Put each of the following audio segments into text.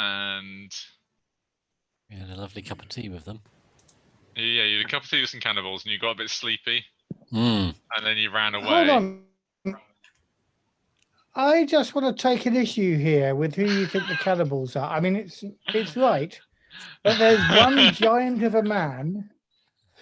and We had a lovely cup of tea with them. Yeah, you had a cup of tea with some cannibals, and you got a bit sleepy, and then you ran away. Hold on. I just want to take an issue here with who you think the cannibals are. I mean, it's right, but there's one giant of a man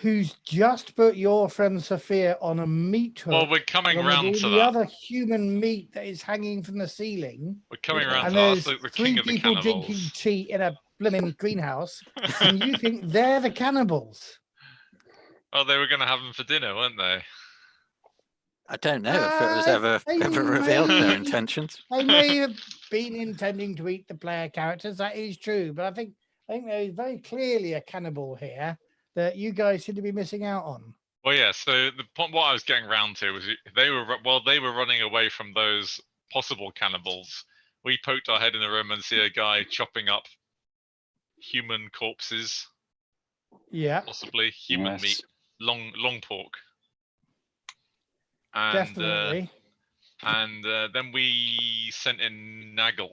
who's just put your friend Sophia on a meat hook. Well, we're coming round to the that. other human meat that is hanging from the ceiling. We're coming round and to that. there's That's the three king of the people cannibals. drinking tea in a blooming greenhouse, and you think they're the cannibals. Oh, they were going to have them for dinner, weren't they? I don't know if it was ever revealed their intentions. They may have been intending to eat the player characters, that is true, but I think there is very clearly a cannibal here that you guys seem to be missing out on. Well, yeah. So the point, what I was getting round to was they were running away from those possible cannibals. We poked our head in the room and see a guy chopping up human corpses. Yeah, possibly human meat, long pork. And, definitely. Then we sent in Nagl.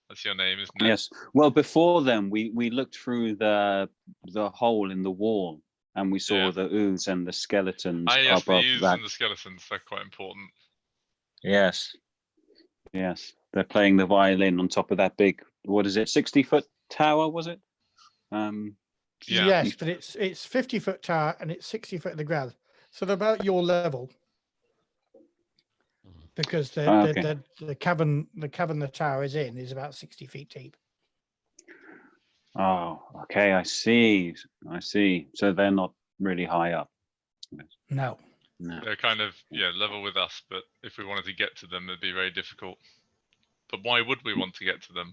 That's your name, isn't it? Yes. Well, before then, we looked through the hole in the wall, and we saw the ooze and the skeletons. Yes, the above ooze that. and the skeletons. They're quite important. Yes. Yes. They're playing the violin on top of that big, what is it, 60-foot tower, was it? Yeah. Yes, but it's 50-foot tower and it's 60 foot of the ground. So they're about your level. Because the cavern the tower is in is about 60 feet deep. Oh, okay, I see. So they're not really high up. No. They're kind of level with us, but if we wanted to get to them, it'd be very difficult. But why would we want to get to them?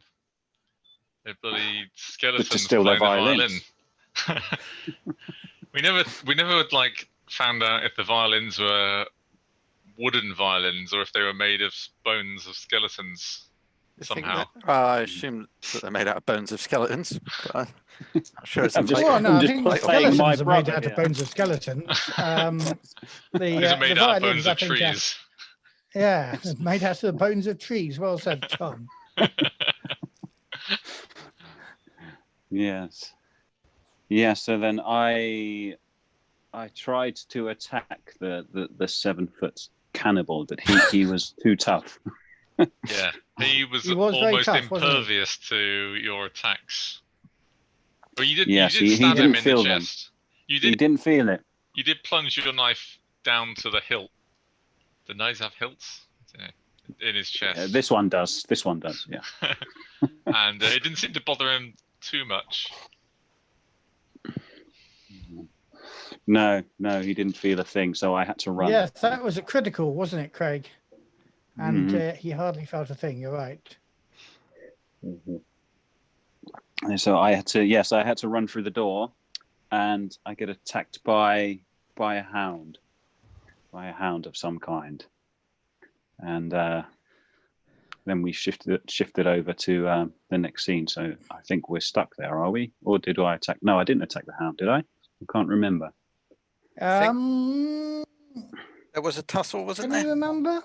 They're bloody skeletons to steal their violins. we never like found out if the violins were wooden violins or if they were made of bones of skeletons somehow. I assume that they're made out of bones of skeletons. But I'm not sure it's I think skeletons are made out of bones of skeletons. These are made out of bones of trees. Yeah, made out of the bones of trees. Well said, Tom. Yes. Yeah, so then I tried to attack the 7-foot cannibal, but he was too tough. Yeah, he was almost tough, impervious to your attacks. Well, you did stab him in the chest. He didn't feel it. You did plunge your knife down to the hilt. Do knives have hilts? In his chest. This one does. Yeah. And it didn't seem to bother him too much. No, he didn't feel a thing, so I had to run. Yes, that was a critical, wasn't it, Craig? And he hardly felt a thing. You're right. And so I had to run through the door, and I get attacked by a hound of some kind, and then we shifted over to the next scene. So I think we're stuck there, are we? Or did I attack? No, I didn't attack the hound, did I? I can't remember. There was a tussle, wasn't there? Can you remember?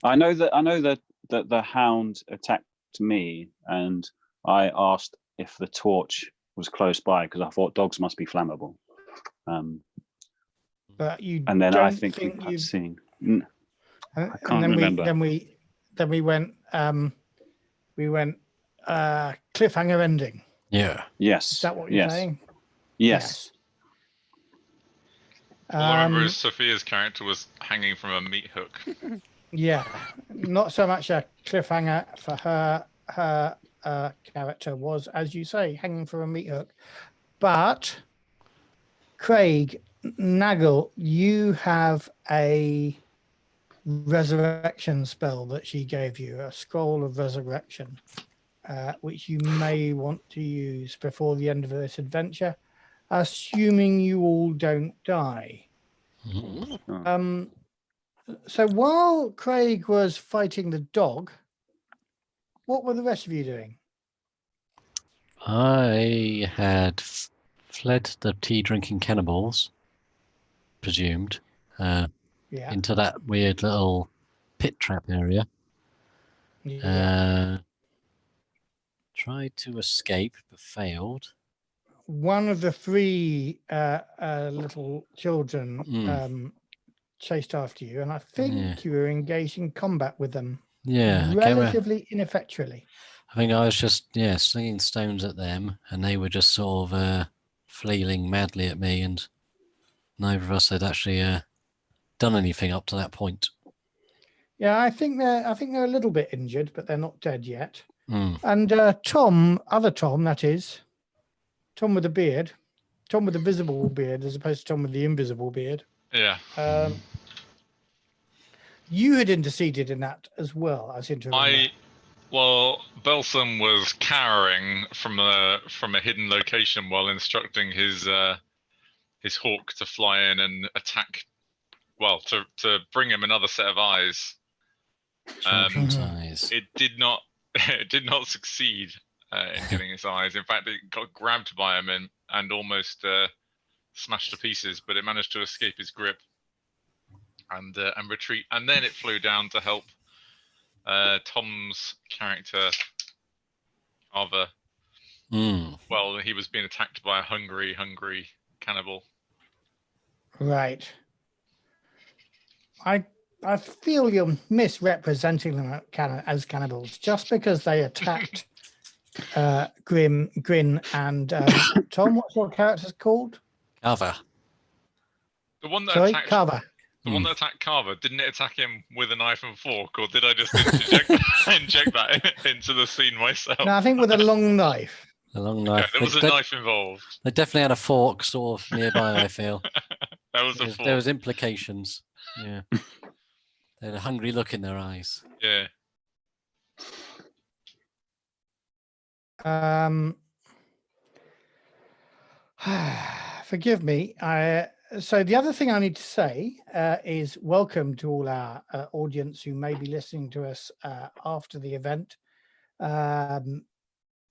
I know that the hound attacked me, and I asked if the torch was close by because I thought dogs must be flammable. But you and then don't I think you've seen. I can't remember. Then we went cliffhanger ending. Yeah. Yes. Is that what you're saying? Yes. All I remember is Sophia's character was hanging from a meat hook. Yeah, not so much a cliffhanger for her character was, as you say, hanging from a meat hook. But Craig, Nagl, you have a resurrection spell that she gave you, a scroll of resurrection, which you may want to use before the end of this adventure, assuming you all don't die. So while Craig was fighting the dog, what were the rest of you doing? I had fled the tea-drinking cannibals, presumed, into that weird little pit trap area. tried to escape but failed. One of the three little children chased after you, and I think you were engaged in combat with them. Yeah, relatively ineffectually. I think I was just slinging stones at them, and they were just sort of flailing madly at me, and neither of us had actually done anything up to that point. Yeah, I think they're a little bit injured, but they're not dead yet. Mm. And other Tom, that is, Tom with the beard, Tom with the visible beard, as opposed to Tom with the invisible beard. Yeah. You had interceded in that as well, I seem to remember. Well, Belsom was cowering from a hidden location while instructing his hawk to fly in and attack. Well, to bring him another set of eyes. Eyes. It did not succeed in getting his eyes. In fact, it got grabbed by him and almost smashed to pieces. But it managed to escape his grip and retreat. And then it flew down to help Tom's character, Arva. Well, he was being attacked by a hungry cannibal. Right. I feel you're misrepresenting them as cannibals just because they attacked Grin and Tom. What's your character's called? Carver. The one that attacked Carver. The one that attacked Carver, didn't it attack him with a knife and fork, or did I just inject that into the scene myself? No, I think with a long knife. A long knife. Okay, there was a knife involved. They definitely had a fork sort of nearby, I feel. That was a fork. There was implications. Yeah. They had a hungry look in their eyes. Yeah. Forgive me. So the other thing I need to say is welcome to all our audience who may be listening to us after the event.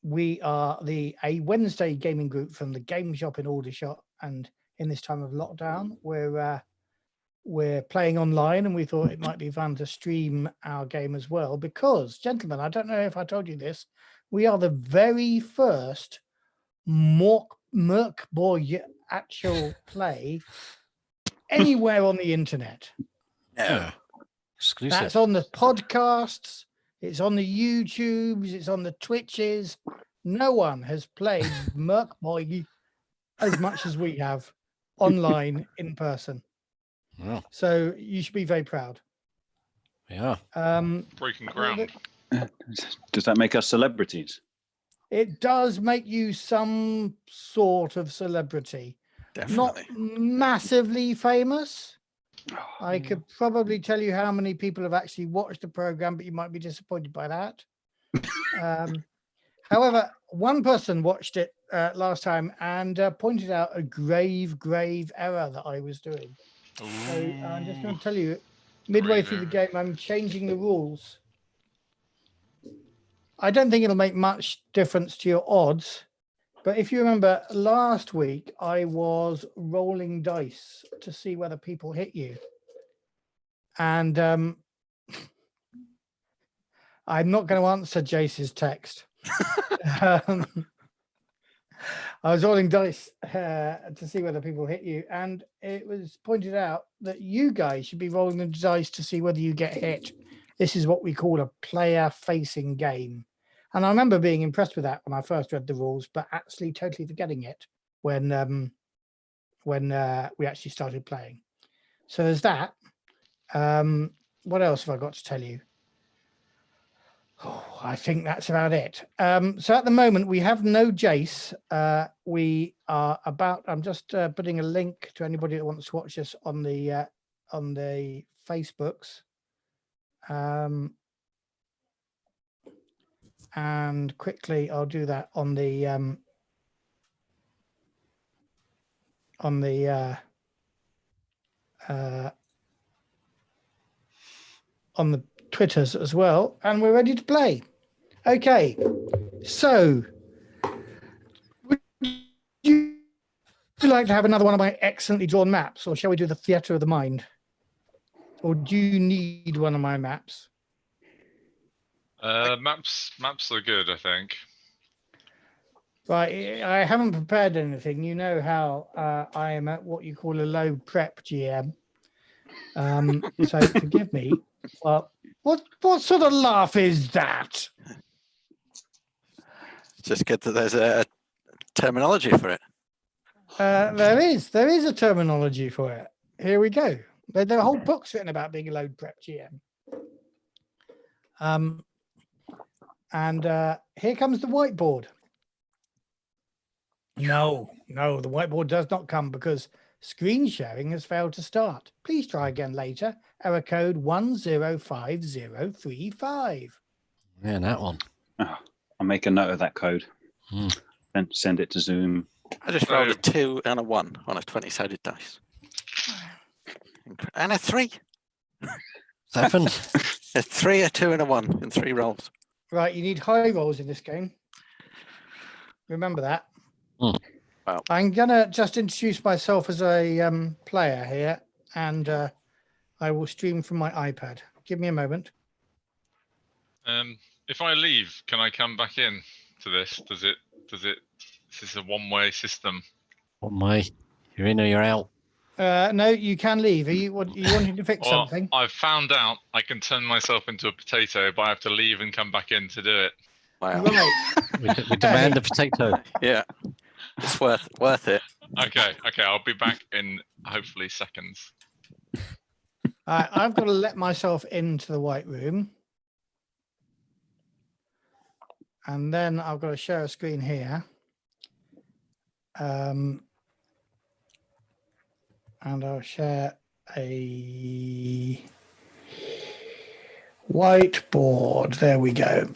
We are a Wednesday gaming group from the Game Shop in Aldershot, and in this time of lockdown, we're playing online, and we thought it might be fun to stream our game as well. Because, gentlemen, I don't know if I told you this, we are the very first Mörk Borg actual play anywhere on the internet. No. Exclusive. That's on the podcasts, it's on the YouTubes, it's on the Twitches. No one has played Mörk Borg as much as we have online in person. Wow. So you should be very proud. Yeah. Breaking ground. Does that make us celebrities? It does make you some sort of celebrity. Definitely. Not massively famous. I could probably tell you how many people have actually watched the program, but you might be disappointed by that. However, one person watched it last time and pointed out a grave error that I was doing. So I'm just going to tell you, midway through the game, I'm changing the rules. I don't think it'll make much difference to your odds, but if you remember last week, I was rolling dice to see whether people hit you. And I'm not going to answer Jace's text. I was rolling dice to see whether people hit you, and it was pointed out that you guys should be rolling the dice to see whether you get hit. This is what we call a player-facing game. And I remember being impressed with that when I first read the rules, but actually totally forgetting it when we actually started playing. So there's that. What else have I got to tell you? Oh, I think that's about it. So at the moment, we have no Jace. We are about, I'm just putting a link to anybody that wants to watch this on the Facebooks. And quickly, I'll do that on the Twitters as well, and we're ready to play. Okay, so would you like to have another one of my excellently drawn maps, or shall we do the theatre of the mind? Or do you need one of my maps? Maps are good, I think. Right, I haven't prepared anything. You know how I am at what you call a low prep GM. So forgive me. Well, what sort of laugh is that? It's just good that there's a terminology for it. There is a terminology for it. Here we go. There are whole books written about being a low prep GM. And here comes the whiteboard. No, the whiteboard does not come because screen sharing has failed to start. Please try again later. Error code 105035. Yeah, that one. Oh, I'll make a note of that code. Then send it to Zoom. I just rolled a 2 and a 1 on a 20-sided dice. And a 3. 7. A 3, a 2, and a 1 in 3 rolls. Right, you need high rolls in this game. Remember that. Wow. I'm gonna just introduce myself as a player here, and I will stream from my iPad. Give me a moment. If I leave, can I come back in to this? Does it? Is this a one-way system? What way? You're in or you're out? No, you can leave. Are you wanting to fix Well, something? I've found out I can turn myself into a potato, but I have to leave and come back in to do it. Wow. Right. We demand a potato. Yeah. It's worth it. Okay, I'll be back in hopefully seconds. I've got to let myself into the white room. And then I've got to share a screen here. And I'll share a whiteboard. There we go.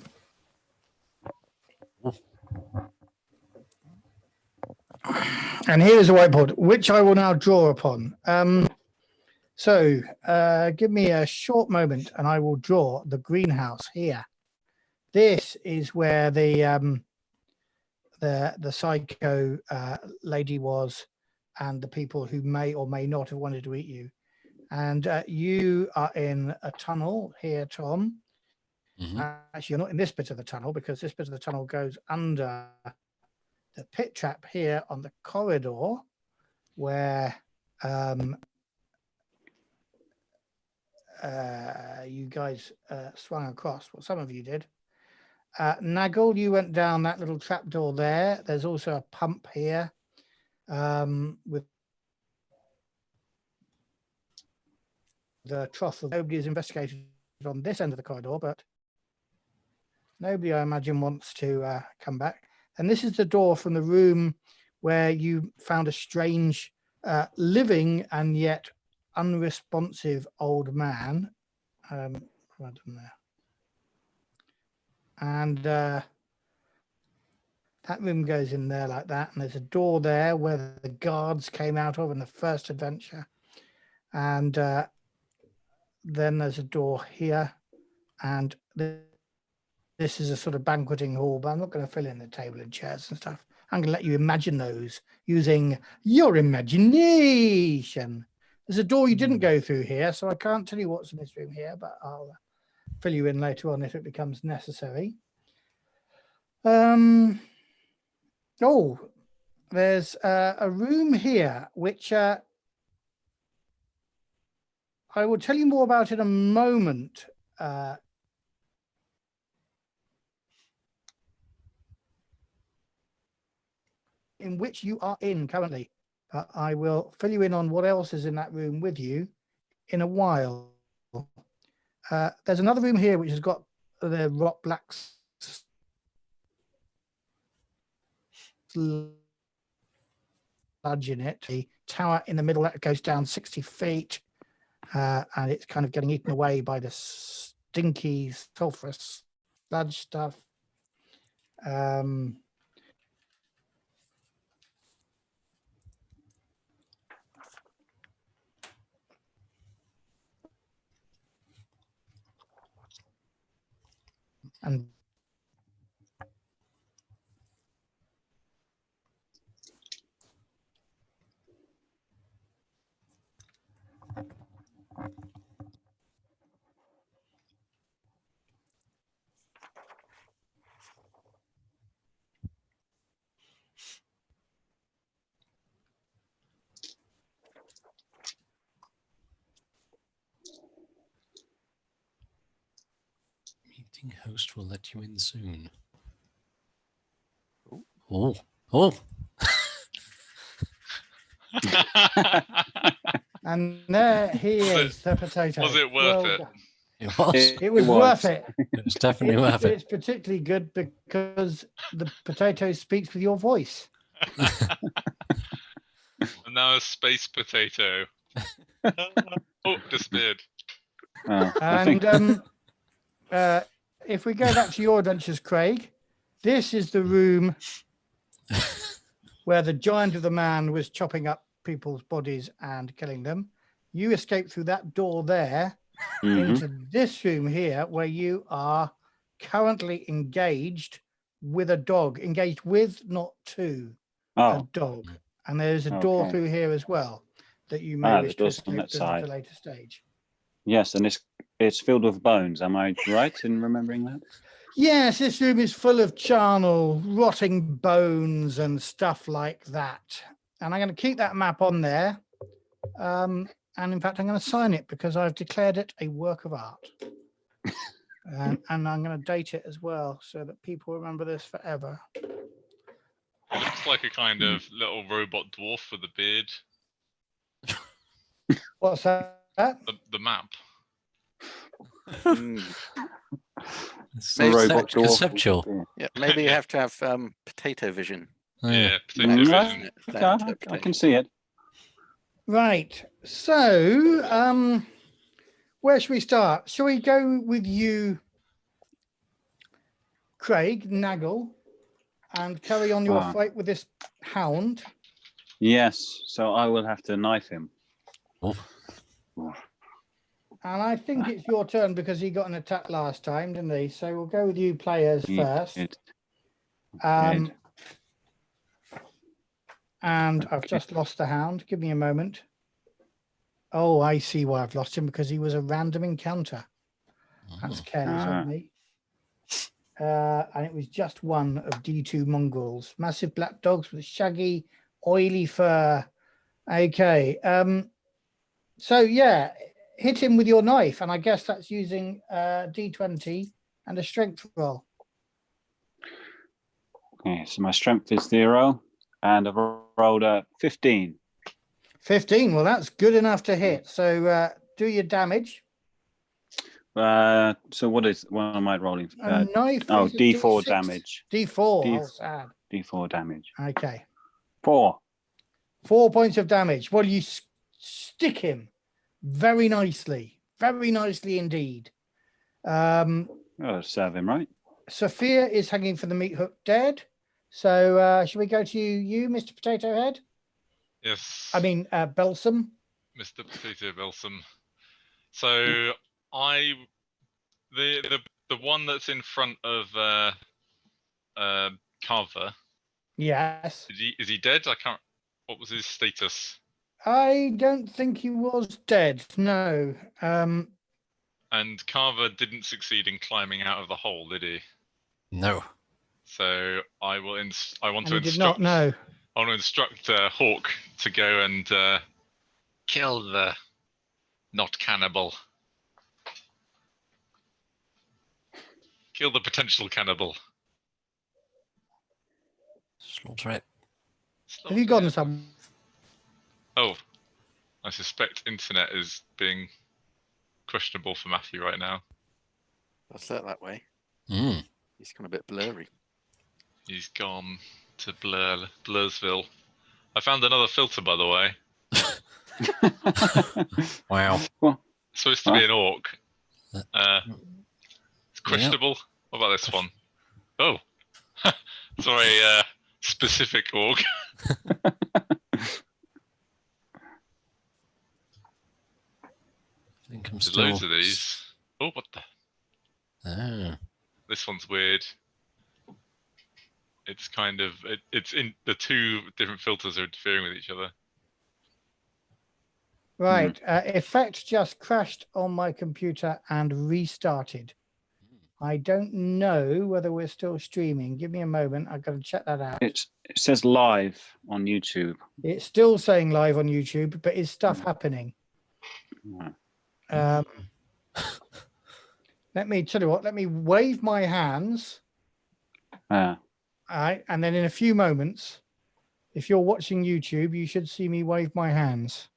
And here's a whiteboard, which I will now draw upon. So give me a short moment and I will draw the greenhouse here. This is where the psycho lady was, and the people who may or may not have wanted to eat you. And you are in a tunnel here, Tom. Actually, you're not in this bit of the tunnel because this bit of the tunnel goes under the pit trap here on the corridor where you guys swung across. Well, some of you did. Nagl, you went down that little trapdoor there. There's also a pump here with the trough. Nobody has investigated on this end of the corridor, but nobody, I imagine, wants to come back. And this is the door from the room where you found a strange living and yet unresponsive old man. What have I done there? And that room goes in there like that. And there's a door there where the guards came out of in the first adventure. And then there's a door here. And this is a sort of banqueting hall, but I'm not going to fill in the table and chairs and stuff. I'm going to let you imagine those using your imagination. There's a door you didn't go through here, so I can't tell you what's in this room here, but I'll fill you in later on if it becomes necessary. Oh, there's a room here, which I will tell you more about in a moment. In which you are in currently. I will fill you in on what else is in that room with you in a while. There's another room here which has got the Rotblack sludge in it. The tower in the middle that goes down 60 feet, and it's kind of getting eaten away by the stinky sulfurous sludge stuff. And Waiting host will let you in soon. Ooh. Oh, oh! And there he Was it- is, the potato. was it worth Well it? done. It was. It was worth it. It was definitely worth it. It's particularly good because the potato speaks with your voice. And now a space potato. Oh, disappeared. Oh, I think And if we go back to your adventures, Craig, this is the room where the giant of the man was chopping up people's bodies and killing them. You escaped through that door there Mhm. into this room here, where you are currently engaged with a dog, engaged with, not to, a Oh, dog. And there's a door Okay. through here as well that you may the wish to door's on escape that through at side. a later stage. yes, and it's filled with bones. Am I right in remembering that? Yes, this room is full of charnel, rotting bones and stuff like that. And I'm going to keep that map on there. And in fact, I'm going to sign it because I've declared it a work of art. And I'm going to date it as well so that people remember this forever. It looks like a kind of little robot dwarf with a beard. What's that? The map. Mm. It's Maybe so Robot dwarf. conceptual. Yeah, maybe you have to have potato vision. Oh, Yeah, potato Mm, vision. That Okay, I interpretation. can see it. Right. So, where should we start? Shall we go with you, Craig, Nagl, and carry on your Ah. fight with this hound? Yes, so I will have to knife him. Oh. And I think it's your turn because he got an attack last time, didn't he? So we'll go with you players He first. did. And I've Okay. just lost the hound. Give me a moment. Oh, I see why I've lost him, because he was a random encounter. That's Oh. careless Ah. of me. And it was just one of D2 mongrels. Massive black dogs with shaggy, oily fur. Okay. So yeah, hit him with your knife, and I guess that's using D20 and a strength roll. Okay, so my strength is 0, and I've rolled a 15. 15. Well, that's good enough to hit. So do your damage. So what am I rolling? A knife. Oh, is a D4 D6. damage. D4. D- Oh, sad. D4 damage. Okay. 4. 4 points of damage. Well, you stick him very nicely indeed. Oh, serve him right. Sophia is hanging from the meat hook dead. So shall we go to you, Mr. Potato Head? Yes. I mean, Belsom. Mr. Potato Belsom. So the one that's in front of Carver. Yes. Is he dead? I can't. What was his status? I don't think he was dead. No. And Carver didn't succeed in climbing out of the hole, did he? No. So I will. I want to And he did instruct. not know. I want to instruct Hawk to go and kill the not cannibal. Kill the potential cannibal. Slaughter it. Have you gotten some? Oh, I suspect internet is being questionable for Matthew right now. What's that way? Mm. He's kind of a bit blurry. He's gone to Blurrsville. I found another filter, by the way. Wow. Well, It's supposed to be an orc. It's questionable. What about this one? Oh, sorry, specific orc. I think I'm There's still. loads of these. Oh, what the? Ah. This one's weird. It's kind of it's in the two different filters are interfering with each other. Right. Effect just crashed on my computer and restarted. I don't know whether we're still streaming. Give me a moment. I've got to check that out. it says live on YouTube. It's still saying live on YouTube, but is stuff happening? Right. Let me tell you what. Let me wave my hands. Ah, All right, and then in a few moments, if you're watching YouTube, you should see me wave my hands.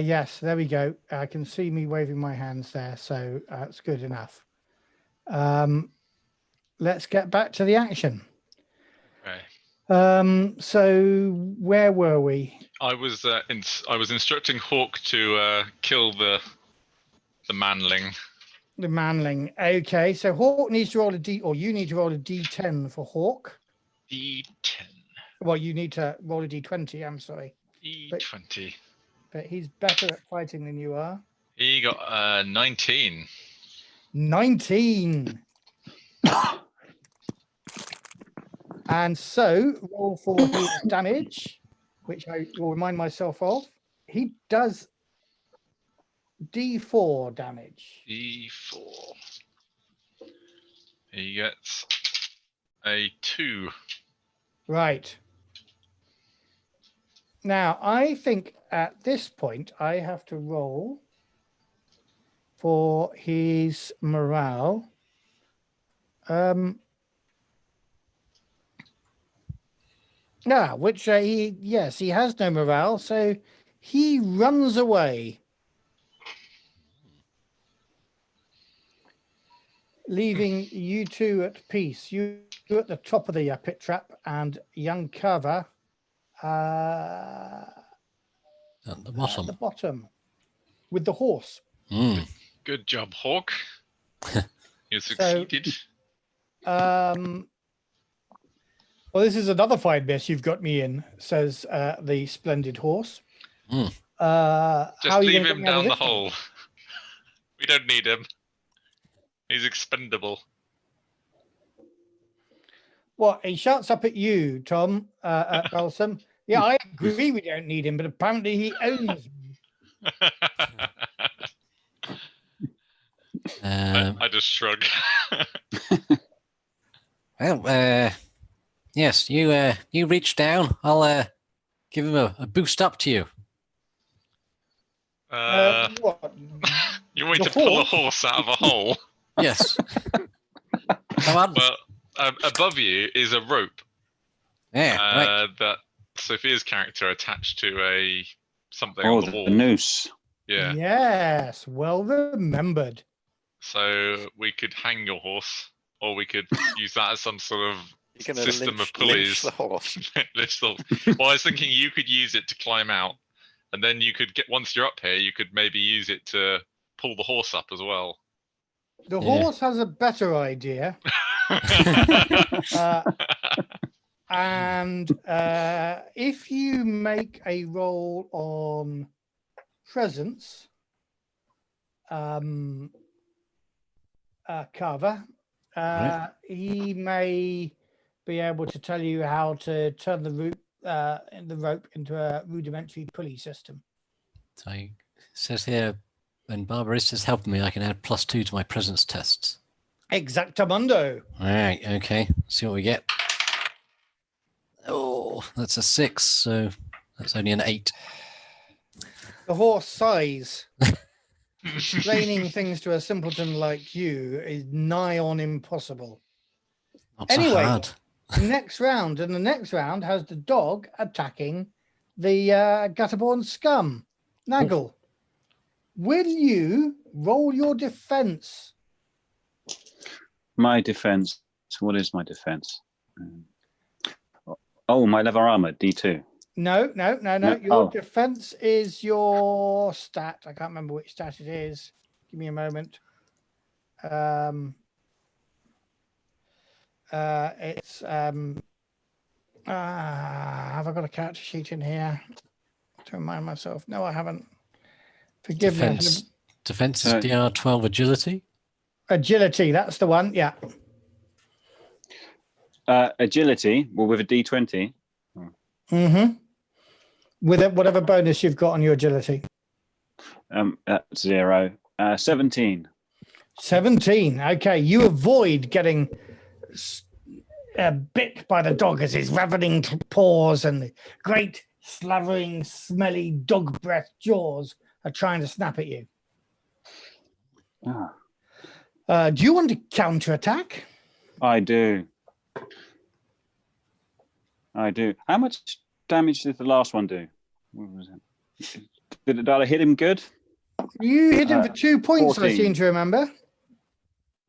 Yes, there we go. I can see me waving my hands there, so that's good enough. Let's get back to the action. Okay. So where were we? I was instructing Hawk to kill the manling. The manling. Okay, so Hawk needs to roll a D, or you need to roll a D10 for Hawk. D10. Well, you need to roll a D20. I'm sorry, D20. but he's better at fighting than you are. He got 19. 19. And so roll for his damage, which I will remind myself of. He does D4 damage. D4. He gets a 2. Right. Now, I think at this point, I have to roll for his morale. Which he has no morale, so he runs away, leaving you two at peace. You at the top of the pit trap, and young Carver At the bottom. at the bottom with the horse. Mm. Good job, Hawk. You So, succeeded. Well, this is another fine mess you've got me in, says the splendid horse. Mm. Just how are you leave gonna him get me out of down the this one? hole. We don't need him. He's expendable. What, he shouts up at you, Tom, at Balsam. Yeah, I agree we don't need him, but apparently he owns me. I just shrug. Well, yes, you reach down. I'll give him a boost up to you. What? You want me the to pull a horse? horse out of a hole? Yes. Come on. Well, above you is a rope Yeah, right. that Sophia's character attached to something oh, on the wall. the noose. Yeah. Yes, well remembered. So we could hang your horse, or we could use that as some sort of You're going to system lynch, of pulleys. the horse. Lynch the horse. Well, I was thinking you could use it to climb out, and then you could once you're up here, you could maybe use it to pull the horse up as well. The Yeah. horse has a better idea. And if you make a roll on presence, Carver, Right. he may be able to tell you how to turn the rope into a rudimentary pulley system. So it says here, when Barbarista's helping me, I can add +2 to my presence tests. Exactamundo. All right, okay. See what we get. Oh, that's a 6, so that's only an 8. The horse sighs. Explaining things to a simpleton like you is nigh on impossible. Not Anyway. so hard. Next round, and the next round has the dog attacking the Gutterborn scum. Nagl, will you roll your defense? My defense. What is my defense? Oh, my leather armor, D2. No. No, Your oh. defense is your stat. I can't remember which stat it is. Give me a moment. It's have I got a character sheet in here to remind myself? No, I haven't. Forgive me. Defense is DR12 agility. Agility, that's the one. Yeah. Agility, well, with a D20. Mm-hmm. With whatever bonus you've got on your agility. That's 0. 17. 17. Okay, you avoid getting bit by the dog as his ravening paws and great slavering, smelly dog breath jaws are trying to snap at you. Ah, Do you want to counterattack? I do. How much damage did the last one do? What was it? Did I hit him good? You hit him for 2 points, 14. I seem to remember.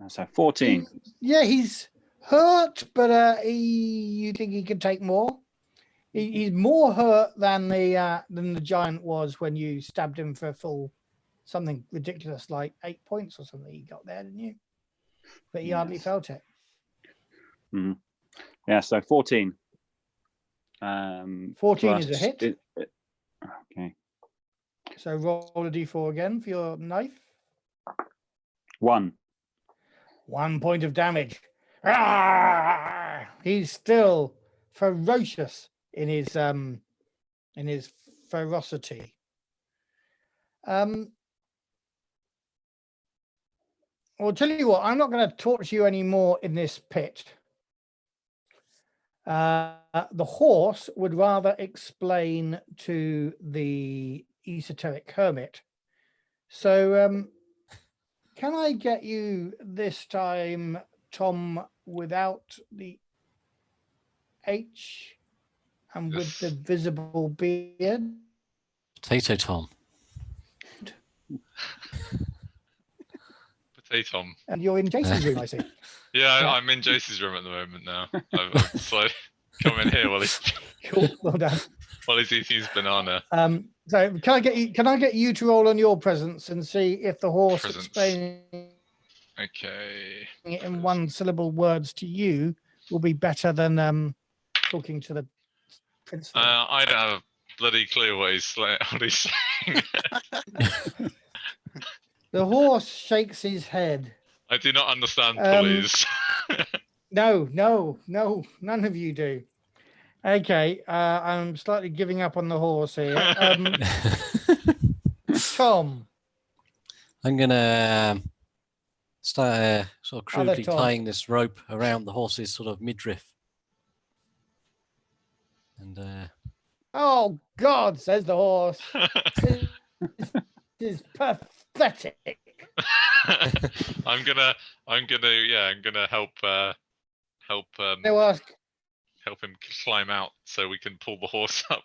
So 14. Yeah, he's hurt, but you think he can take more? He's more hurt than the giant was when you stabbed him for a full something ridiculous like 8 points or something. He got there, didn't you? But he hardly Yes. felt it. Mhm. Yeah, so 14. 14 is a hit. Okay. So roll a d4 again for your knife. 1. 1 point of damage. Ah! He's still ferocious in his ferocity. I'll tell you what, I'm not going to torture you anymore in this pit. The horse would rather explain to the esoteric hermit. So can I get you this time, Tom, without the H and with the visible beard? Potato Tom. Potato. And you're in Jason's room, I see. Yeah, Yeah. I'm in Jason's room at the moment now. I've decided to come in here while he's Cool, well done. eating his banana. So can I get you to roll on your presence and see if the horse Presence. explaining Okay. it in one syllable words to you will be better than talking to the prince. I don't have a bloody clue what he's saying. The horse shakes his head. I do not understand police. No, none of you do. Okay, I'm slightly giving up on the horse here. Tom. I'm gonna start sort of Other crudely Tom. tying this rope around the horse's sort of midriff. And Oh God, says the horse. This is pathetic. I'm gonna help They'll ask, help him climb out so we can pull the horse up.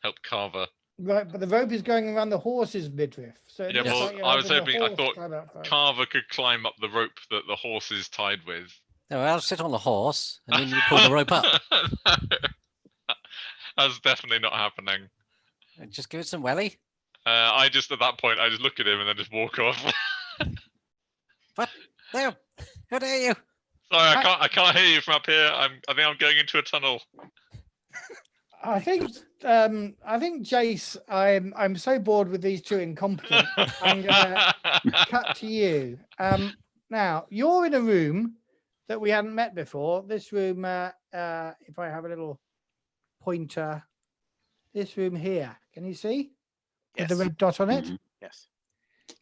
Help Carver. right, but the rope is going around the horse's midriff. So it Yeah, looks well, like you're I was helping the hoping- I horse thought climb out first. Carver could climb up the rope that the horse is tied with. no, I'll sit on the horse and then you pull the rope up. No. That's definitely not happening. Just give it some welly. I just at that point I just look at him and then just walk off. What? No! How dare you? Sorry, I can't hear you from up here. I think I'm going into a tunnel. I think Jace, I'm so bored with these two incompetent. I'm gonna cut to you. Now you're in a room that we hadn't met before. This room, if I have a little pointer, this room here. Can you see? Yes. With the red dot on it. Mhm. Yes.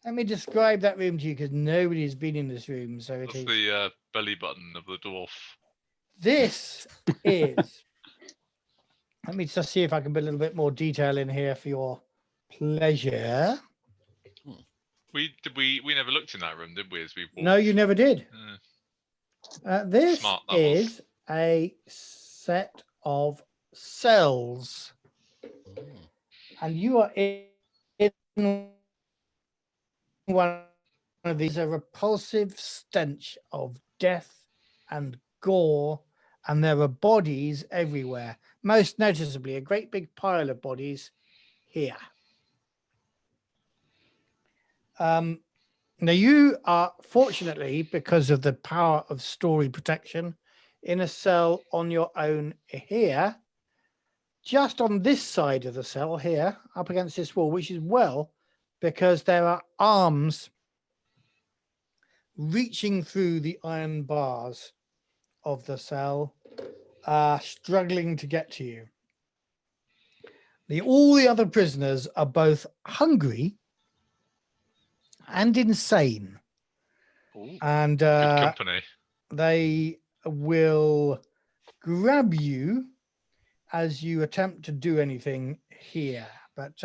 Let me describe that room to you because nobody's been in this room. So it That's is. the belly button of the dwarf. This is. Let me just see if I can put a little bit more detail in here for your pleasure. We never looked in that room, did we? As we walked? No, you never did. This Smart, that was. is a set of cells, and you are in one of these. A repulsive stench of death and gore, and there are bodies everywhere. Most noticeably, a great big pile of bodies here. Now you are, fortunately, because of the power of story protection, in a cell on your own here, just on this side of the cell here, up against this wall, which is well, because there are arms reaching through the iron bars of the cell, struggling to get to you. All the other prisoners are both hungry and insane. Ooh. And Good company. they will grab you as you attempt to do anything here. But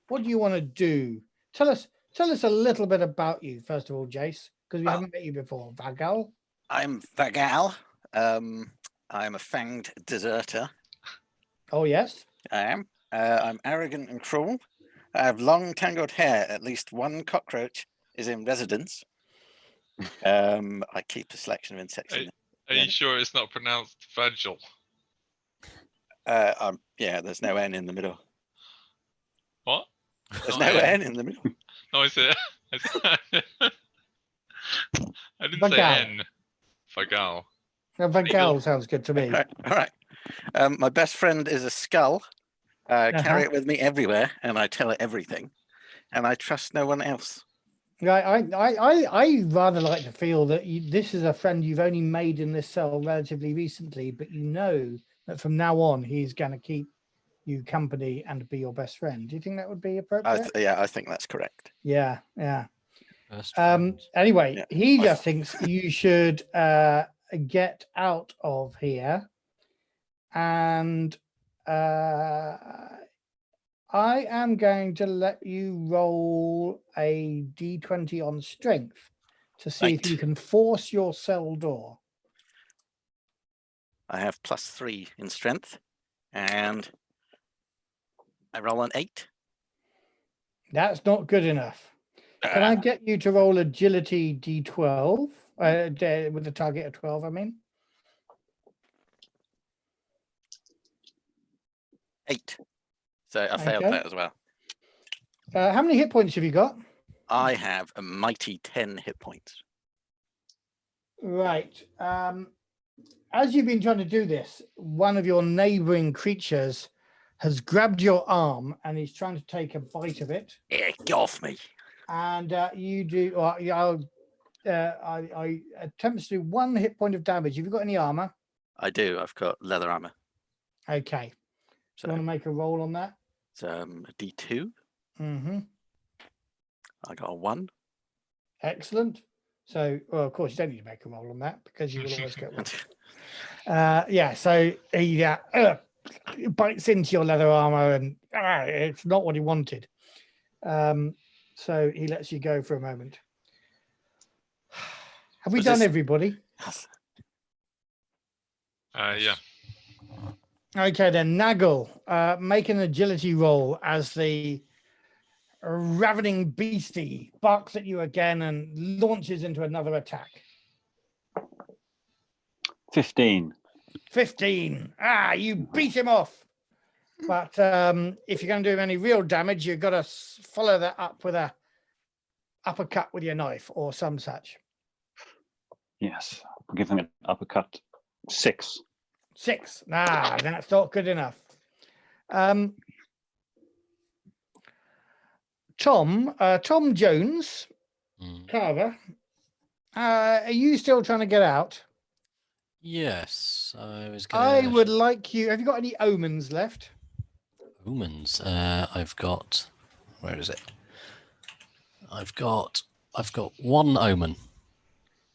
what do you want to do? Tell us a little bit about you, first of all, Jace, because we haven't met you before. Vagal. I'm Vagal. I'm a fanged deserter. Oh, yes. I am. I'm arrogant and cruel. I have long tangled hair. At least one cockroach is in residence. I keep a selection of insects. Are you sure it's not pronounced Vagal? Yeah, there's no N in the middle. What? There's Not no N. N in the middle. No, I said. I didn't say Vagal. N. Vagal. Now, Vagal sounds good to me. All right. My best friend is a skull. Carry it with me everywhere, and I tell it everything. And I trust no one else. Right, I rather like to feel that this is a friend you've only made in this cell relatively recently, but you know that from now on he's going to keep you company and be your best friend. Do you think that would be appropriate? Yeah, I think that's correct. Yeah. Best friend. Anyway, Yeah. he just thinks you should get out of here, and I am going to let you roll a d20 on strength to see if you can force your cell door. I have +3 in strength, and I roll an 8. That's not good enough. Can I get you to roll agility d12 with a target of 12, I mean? 8. So I failed that as well. How many hit points have you got? I have a mighty 10 hit points. Right. As you've been trying to do this, one of your neighboring creatures has grabbed your arm and is trying to take a bite of it. Yeah, get off me. And you do, or I attempt to do 1 hit point of damage. Have you got any armor? I do. I've got leather armor. Okay. So you want to make a roll on that? it's a D2. Mm-hmm. I got a 1. Excellent. So, well, of course, you don't need to make a roll on that because you will always get one. Yeah, so he bites into your leather armor and it's not what he wanted. So he lets you go for a moment. Have we done everybody? Yeah. Okay, then Nagl, make an agility roll as the ravening beastie barks at you again and launches into another attack. 15. 15. You beat him off. But if you're going to do him any real damage, you've got to follow that up with a uppercut with your knife or some such. Yes, I'll give him an uppercut. 6. 6. That's not good enough. Tom Jones, Carver, are you still trying to get out? Yes, I was I gonna... would like you. Have you got any omens left? Omens. I've got. Where is it? I've got 1 omen.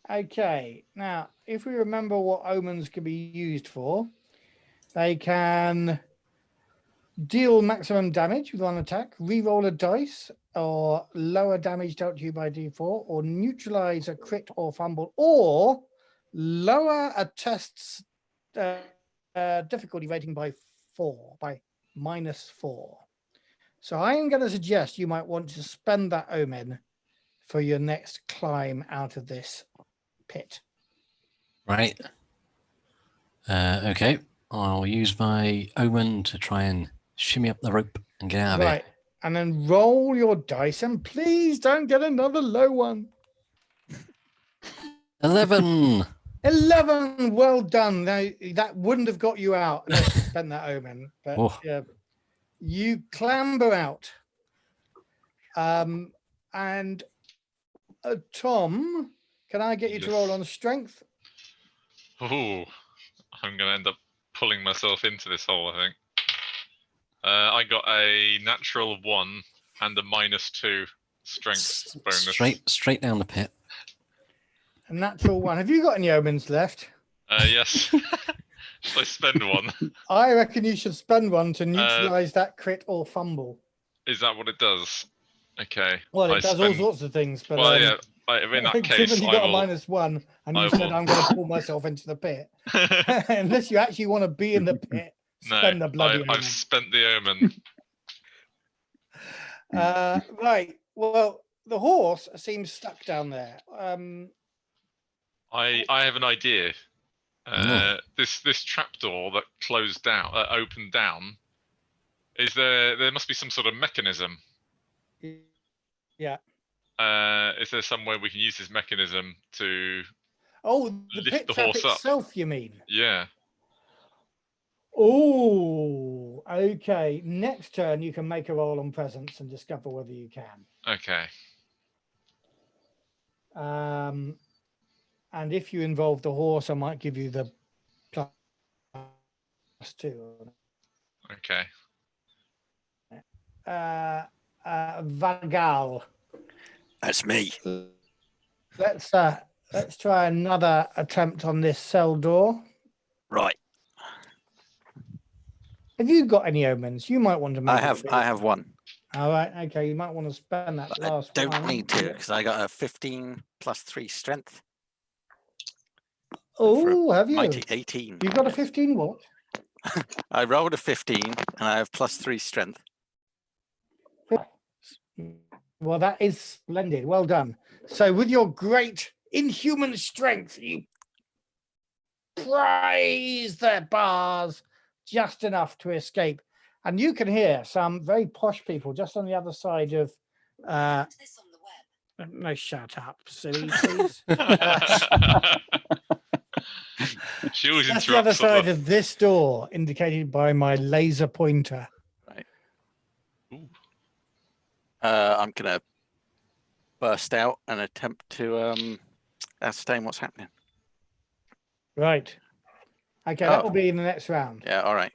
Okay. Now, if we remember what omens can be used for, they can deal maximum damage with 1 attack, re-roll a dice, or lower damage dealt to you by D4, or neutralize a crit or fumble, or lower a test's difficulty rating by -4. So I'm going to suggest you might want to spend that omen for your next climb out of this pit. Right. Okay. I'll use my omen to try and shimmy up the rope and get out of Right. And then roll your dice and please don't get another low one. it. 11. 11. Well done. Now, that wouldn't have got you out unless you spent that omen. But you clamber out. And Tom, can I get you to roll on strength? Oh, I'm going to end up pulling myself into this hole, I think. I got a natural 1 and a -2 strength bonus. Straight down the pit. A natural 1. Have you got any omens left? Yes. Should I spend 1? I reckon you should spend 1 to neutralize that crit or fumble. Is that what it does? Okay. Well, it I does all sorts of things, but Well, yeah. In that case, given you I got will. a -1 and I you said will. I'm going to pull myself into the pit, unless you actually want to be in the pit, spend the bloody I've spent the omen. right. Well, the horse seems stuck down there. I have an idea. This trapdoor that closed down, opened down. Is there must be some sort of mechanism. Yeah. Is there some way we can use this mechanism to the lift pit the trap horse up? itself, you mean? Yeah. Oh, okay. Next turn, you can make a roll on presence and discover whether you can. Okay. And if you involve the horse, I might give you the +2. Okay. Vagal. That's me. Let's try another attempt on this cell door. Right. Have you got any omens? You might want to make I have 1. All right, okay. You might want to spend that But last I don't one. need to because I got a 15 + 3 strength. Oh, have you? Mighty 18. You've got a 15 what? I rolled a 15 and I have +3 strength. Well, that is splendid. Well done. So with your great inhuman strength, you prise the bars just enough to escape. And you can hear some very posh people just on the other side of no, shut up, silly, please. She always That's the other interrupts. side of this door, indicated by my laser pointer. Right. I'm gonna burst out and attempt to ascertain what's happening. Right. Okay, that will be in the next round. Yeah. All right.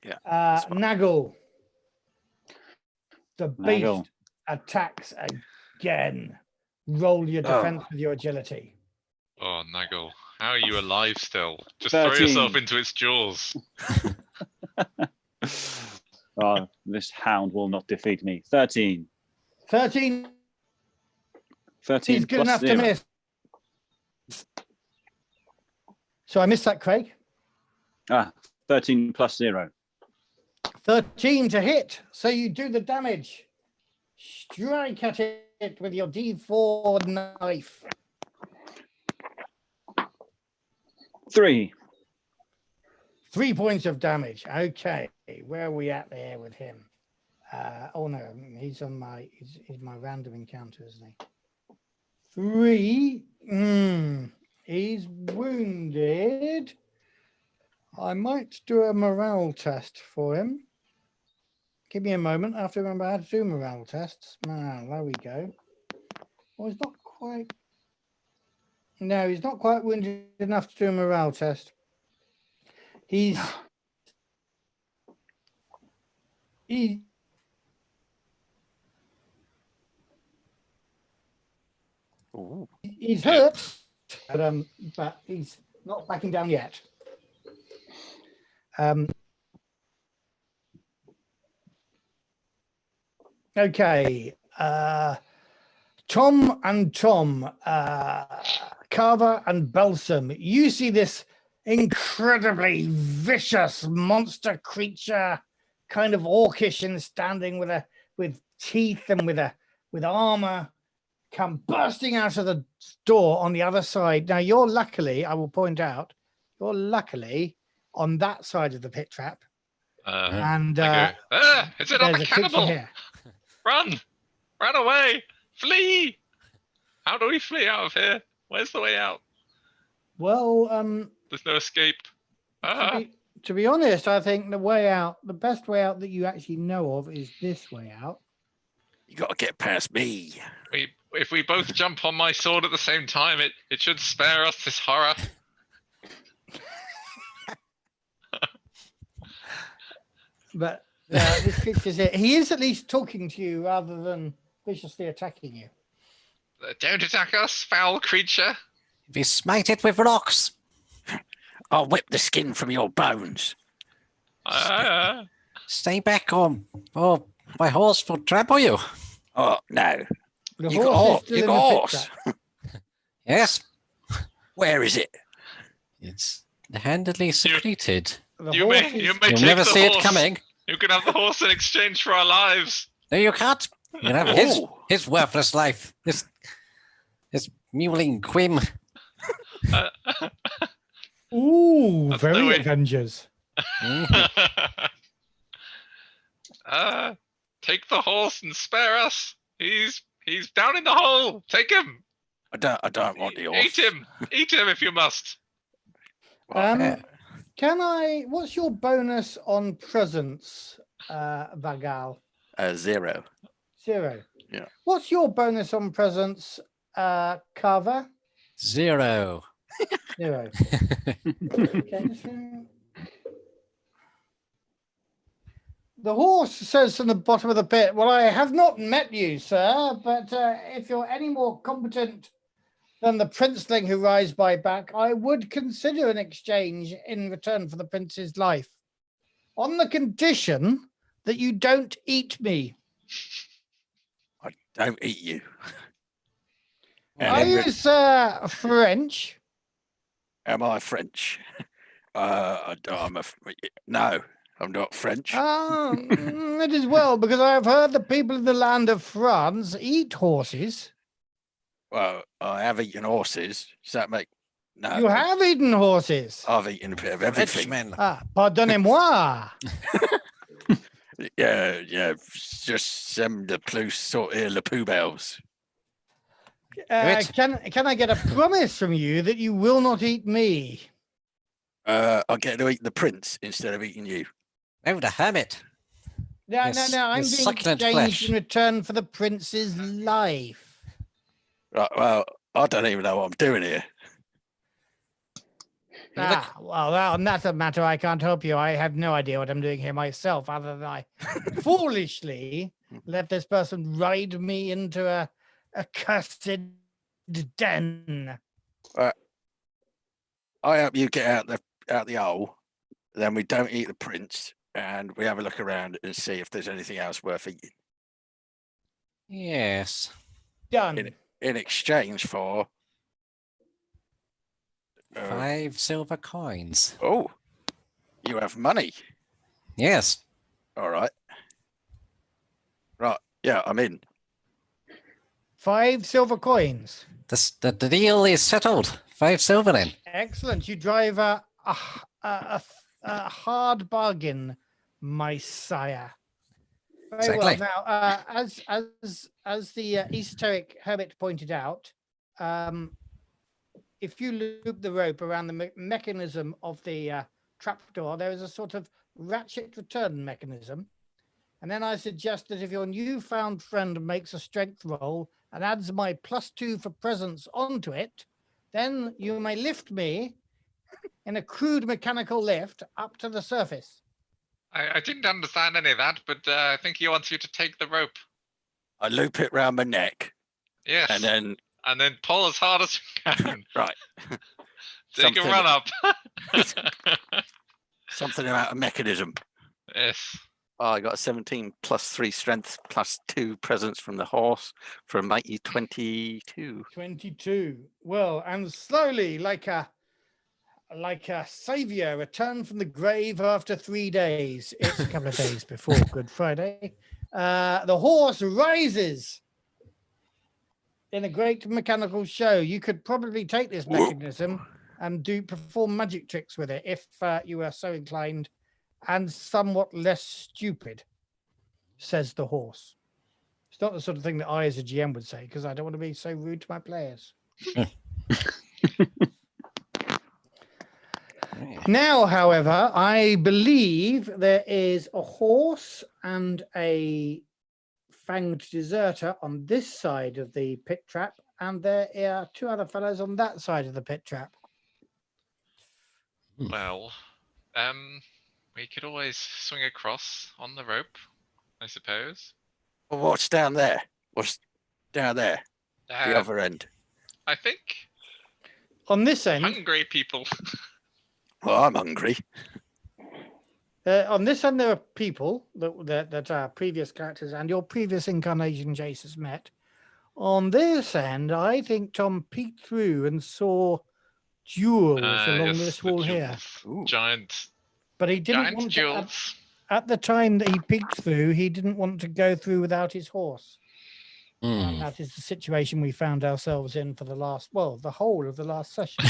Yeah. Nagl. The beast Nagl. attacks again. Roll your defense with your agility. Oh, Nagl. How are you alive still? Just 13. throw yourself into its jaws. Oh, this hound will not defeat me. 13. 13. 13 He's good plus enough 0. to miss. So I missed that, Craig. 13 plus 0. 13 to hit. So you do the damage. Strike at it with your D4 knife. 3. 3 points of damage. Okay, where are we at there with him? Oh no, he's on my he's my random encounter, isn't he? 3. He's wounded. I might do a morale test for him. Give me a moment. I have to remember how to do morale tests. There we go. Well, he's not quite. No, he's not quite wounded enough to do a morale test. He's he's hurt, but he's not backing down yet. Okay. Tom and Tom, Carver and Balsam, you see this incredibly vicious monster creature, kind of orcish and standing with teeth and with armor, come bursting out of the door on the other side. Now you're luckily, I will point out, you're luckily on that side of the pit trap. And it's another cannibal! Here. Run! Run away! Flee! How do we flee out of here? Where's the way out? Well, there's no escape. To be honest, I think the way out, the best way out that you actually know of is this way out. You got to get past me. If we both jump on my sword at the same time, it should spare us this horror. But this creature's here. He is at least talking to you rather than viciously attacking you. Don't attack us, foul creature. Be smited with rocks. I'll whip the skin from your bones. Stay back, or my horse will trample you. Oh, no. The You horse is got, still you in got the a pit horse. trap. Yes, Where is it? it's handedly secreted. The You horse may, is- you may You'll take never the see horse. it coming. You can have the horse in exchange for our lives. No, you can't. You can have Oh. his worthless life. This mewling quim. Ooh, That's very no way. Avengers. Take the horse and spare us. He's down in the hole. Take him. I don't want the horse. Eat him. Eat him if you must. Yeah. Can I? What's your bonus on presence, Vagal? 0. 0. Yeah. What's your bonus on presence, Carver? 0. 0. Okay, the horse says from the bottom of the pit, well, I have not met you, sir, but if you're any more competent than the princeling who rides by back, I would consider an exchange in return for the prince's life, on the condition that you don't eat me. I don't eat you. Are you, sir, French? Am I French? No, I'm not French. It is well, because I have heard the people in the land of France eat horses. Well, I have eaten horses. Does that make... No. You have eaten horses. I've eaten a bit of everything. Frenchmen. Pardonnez-moi. Yeah, just some de plus sortir le poubelles. Good. Can I get a promise from you that you will not eat me? I get to eat the prince instead of eating you. Oh, the hermit. No, Yes, I'm yes, being succulent exchanged flesh. in return for the prince's life. Right, well, I don't even know what I'm doing here. Well, that's a matter I can't help you. I have no idea what I'm doing here myself, other than I foolishly let this person ride me into a cursed den. I help you get out the hole, then we don't eat the prince, and we have a look around and see if there's anything else worth eating. Yes. Done. In exchange for 5 silver coins. oh, you have money. Yes. All right. Right. Yeah, I'm in. 5 silver coins. The deal is settled. 5 silver then. Excellent. You drive a hard bargain, my sire. Very Exactly. well. Now, as the esoteric hermit pointed out, if you loop the rope around the mechanism of the trapdoor, there is a sort of ratchet return mechanism. And then I suggest that if your newfound friend makes a strength roll and adds my +2 for presence onto it, then you may lift me in a crude mechanical lift up to the surface. I didn't understand any of that, but I think he wants you to take the rope. I loop it round my neck, Yes. and then pull as hard as you can. right. Take a Something- run up. Something about a mechanism. Yes. Oh, I got a 17 +3 strength +2 presence from the horse for a mighty 22. 22. Well, and slowly, like a savior returned from the grave after 3 days. It's a couple of days before Good Friday. The horse rises in a great mechanical show. You could probably take this mechanism and perform magic tricks with it if you were so inclined, and somewhat less stupid, says the horse. It's not the sort of thing that I as a GM would say, because I don't want to be so rude to my players. Now, however, I believe there is a horse and a fanged deserter on this side of the pit trap, and there are 2 other fellows on that side of the pit trap. Well, We could always swing across on the rope, I suppose. Well, what's down there? What's down there? The other end. I think On this end, hungry people. Well, I'm hungry. on this end, there are people that are previous characters and your previous incarnation, Jace, has met. On this end, I think Tom peeked through and saw jewels along Yes, this the wall here. jewels. Ooh. Giant, But he didn't giant want to, jewels. at the time that he peeked through, he didn't want to go through without his horse. And Hmm. that is the situation we found ourselves in for the whole of the last session.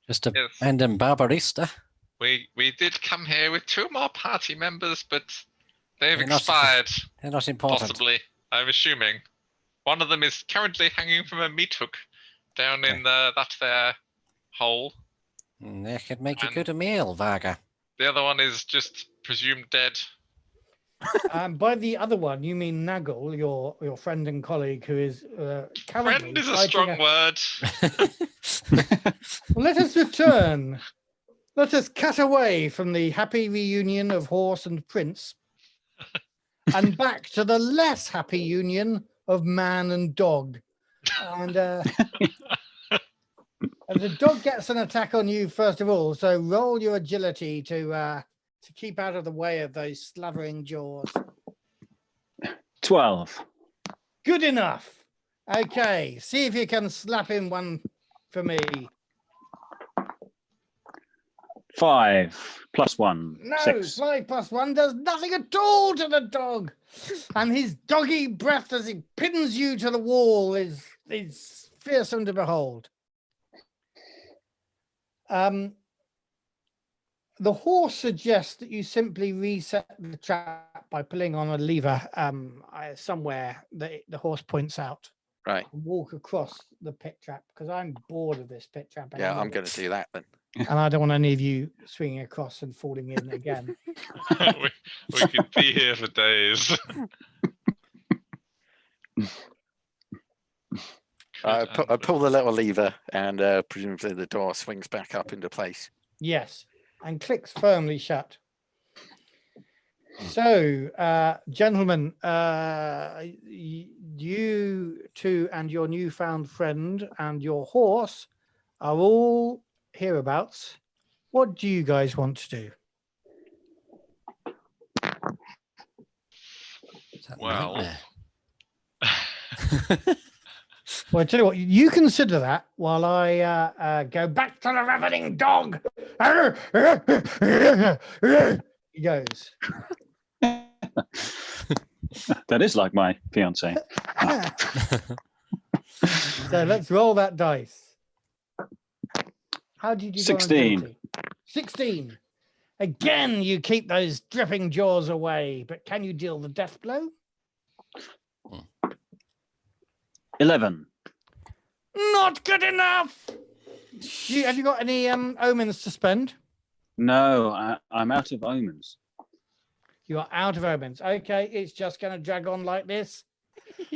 Just a Yes. random barbarista. we did come here with 2 more party members, but they've They're not- expired. They're not important. Possibly, I'm assuming. One of them is currently hanging from a meathook down in that there hole. They could make a And- good meal, Vaga. The other one is just presumed dead. By the other one, you mean Nagl, your friend and colleague, who is currently Friend is a fighting strong word. Well, let us return. Let us cut away from the happy reunion of horse and prince and back to the less happy union of man and dog. And the dog gets an attack on you first of all, so roll your agility to keep out of the way of those slavering jaws. 12. Good enough. Okay, see if you can slap him one for me. 5 plus 1. No, 6. 5 plus 1 does nothing at all to the dog. And his doggy breath as he pins you to the wall is fearsome to behold. The horse suggests that you simply reset the trap by pulling on a lever somewhere that the horse points out. Right. And walk across the pit trap because I'm bored of this pit trap. Yeah, anymore. I'm going to do that then. And I don't want any of you swinging across and falling in again. we could be here for days. I pull the little lever and presumably the door swings back up into place. Yes, and clicks firmly shut. So, gentlemen, you two and your newfound friend and your horse are all hereabouts. What do you guys want to do? Is that Well. nightmare? Well, I tell you what, you consider that while I go back to the ravening dog. He goes. That is like my fiance. So let's roll that dice. How did you go on 16. agility? 16. Again, you keep those dripping jaws away, but can you deal the death blow? 11. Not good enough. Have you got any omens to spend? No, I'm out of omens. You are out of omens. Okay, it's just going to drag on like this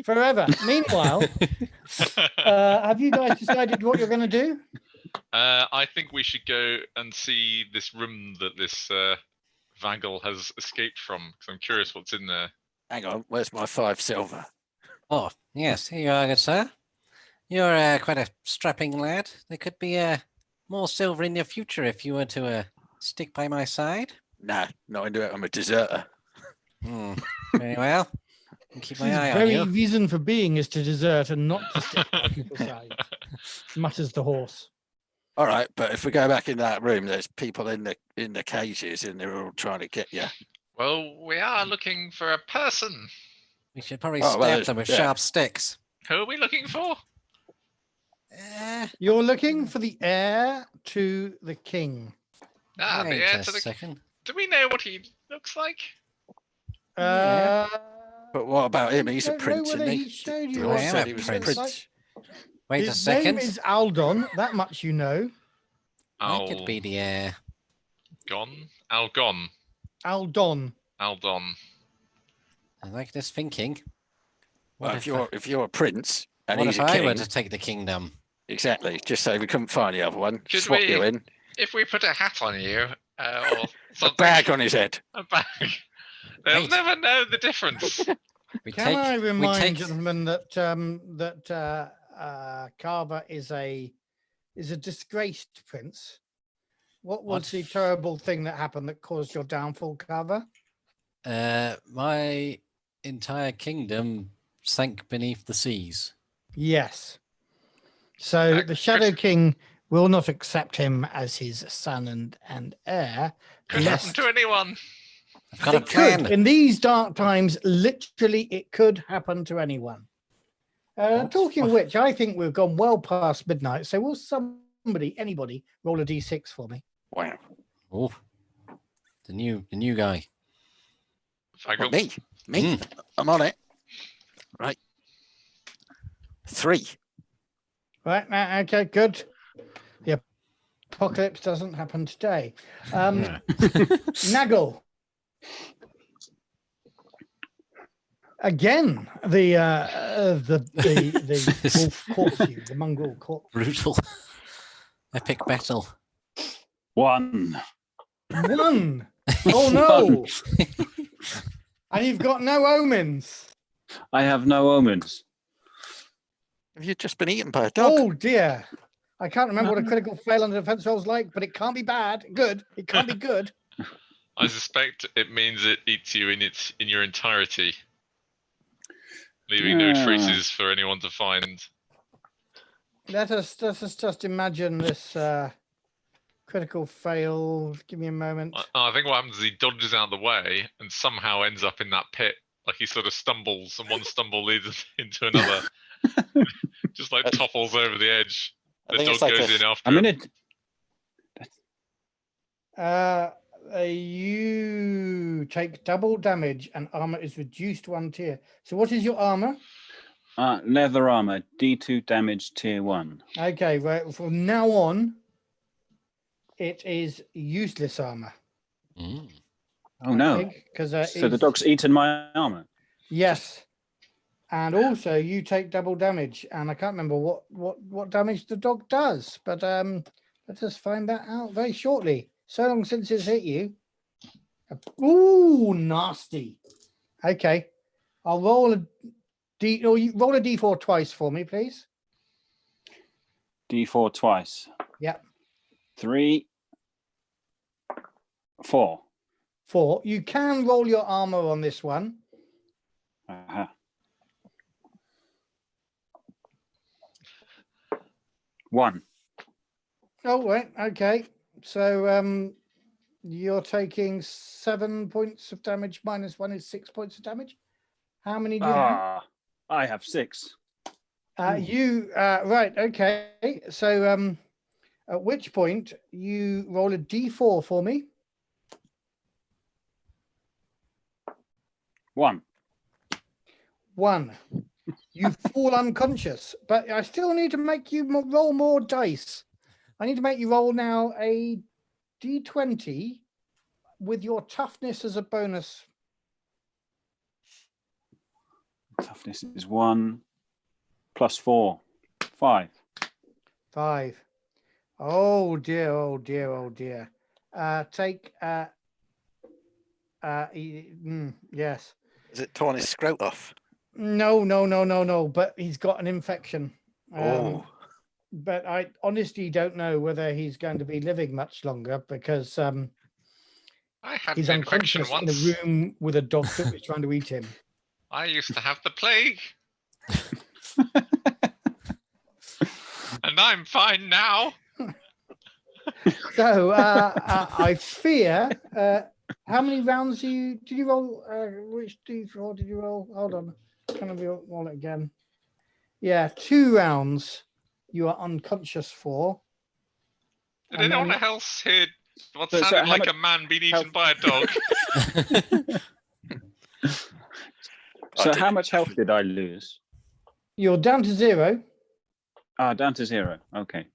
forever. Meanwhile, have you guys decided what you're going to do? I think we should go and see this room that this Vagal has escaped from, because I'm curious what's in there. Hang on, where's my 5 silver? Oh, yes, here you are, good sir. You're quite a strapping lad. There could be more silver in your future if you were to stick by my side. Nah, not into it. I'm a deserter. Very well. I'll keep my His eye on very you. reason for being is to desert and not to stick by people's sides, mutters the horse. All right, but if we go back in that room, there's people in the cages and they're all trying to get you. Well, we are looking for a person. We should probably Oh, well, stab them with yeah. sharp sticks. Who are we looking for? You're looking for the heir to the king. Ah, the wait heir a to the. second. Do we know what he looks like? Yeah. But what about him? He's a don't know prince, whether isn't he he? showed you The what horse said he a was prince. a prince. Wait a His second. name is Aldon. That much you know. That could be the Algon? Algon. Aldon. Aldon. I like this thinking. Well, What if you're a prince and what he's if a I king, were to take the kingdom? Exactly. Just so we couldn't find the other one. Should Swap we- you in. If we put a hat on you or A something, bag on his head. a bag, they'll Right. never know the difference. We Can I remind take, gentlemen that Carver is a disgraced prince? What was What? the terrible thing that happened that caused your downfall, Carver? my entire kingdom sank beneath the seas. Yes. So That the Shadow could- King will not accept him as his son and heir. Could happen lest to anyone. I've got a it could. plan. In these dark times, literally, it could happen to anyone. Talking of which, I think we've gone well past midnight. So will anybody, roll a d6 for me? Wow. Oh, the new guy. Vagal. What, me? I'm on it. Right. 3. Right. Okay. Good. The apocalypse doesn't happen today. Nagl. Again, the wolf caught you. The mongrel caught. Brutal. Epic battle. 1. 1. Oh no! And you've got no omens. I have no omens. Have you just been eaten by a dog? Oh dear. I can't remember what a critical fail on the defense roll is like, but it can't be bad. Good. It can't be good. I suspect it means it eats you in your entirety, leaving no traces for anyone to find. Let us just imagine this critical fail. Give me a moment. I think what happens is he dodges out of the way and somehow ends up in that pit. Like he sort of stumbles, and one stumble leads into another. Just like topples over the edge. I The think dog it's like goes a- in after I'm in him. it. You take double damage and armor is reduced 1 tier. So what is your armor? Leather armor, D2 damage, tier 1. Okay, right. From now on, it is useless armor. Oh no! Because So the dog's eaten my armor. Yes, and also you take double damage, and I can't remember what damage the dog does, but let us find that out very shortly. So long since it's hit you. Ooh, nasty. Okay, I'll roll a d. Or you roll a d4 twice for me, please. D4 twice. Yep. 3, 4. 4. You can roll your armor on this one. Uh-huh. 1. Oh, right. Okay. So you're taking 7 points of damage. Minus 1 is 6 points of damage. How many do you have? I have 6. Right. Okay. So at which point you roll a d4 for me. 1. 1. You fall unconscious, but I still need to make you roll more dice. I need to make you roll now a d20 with your toughness as a bonus. Toughness is 1 plus 4, 5. 5. Oh dear, oh dear, oh dear. Take yes. Is it torn his scrot off? No. But he's got an infection. Oh. But I honestly don't know whether he's going to be living much longer because I had he's an infection unconscious in once. a room with a dog that was trying to eat him. I used to have the plague. And I'm fine now. So I fear. How many rounds did you roll? Which d4 did you roll? Hold on. Can I roll it again? Yeah, 2 rounds. You are unconscious for. Did And anyone then- else hear what So sounded how like much a man being eaten health- by a dog? So how much health did I lose? You're down to 0. Down to 0. Okay.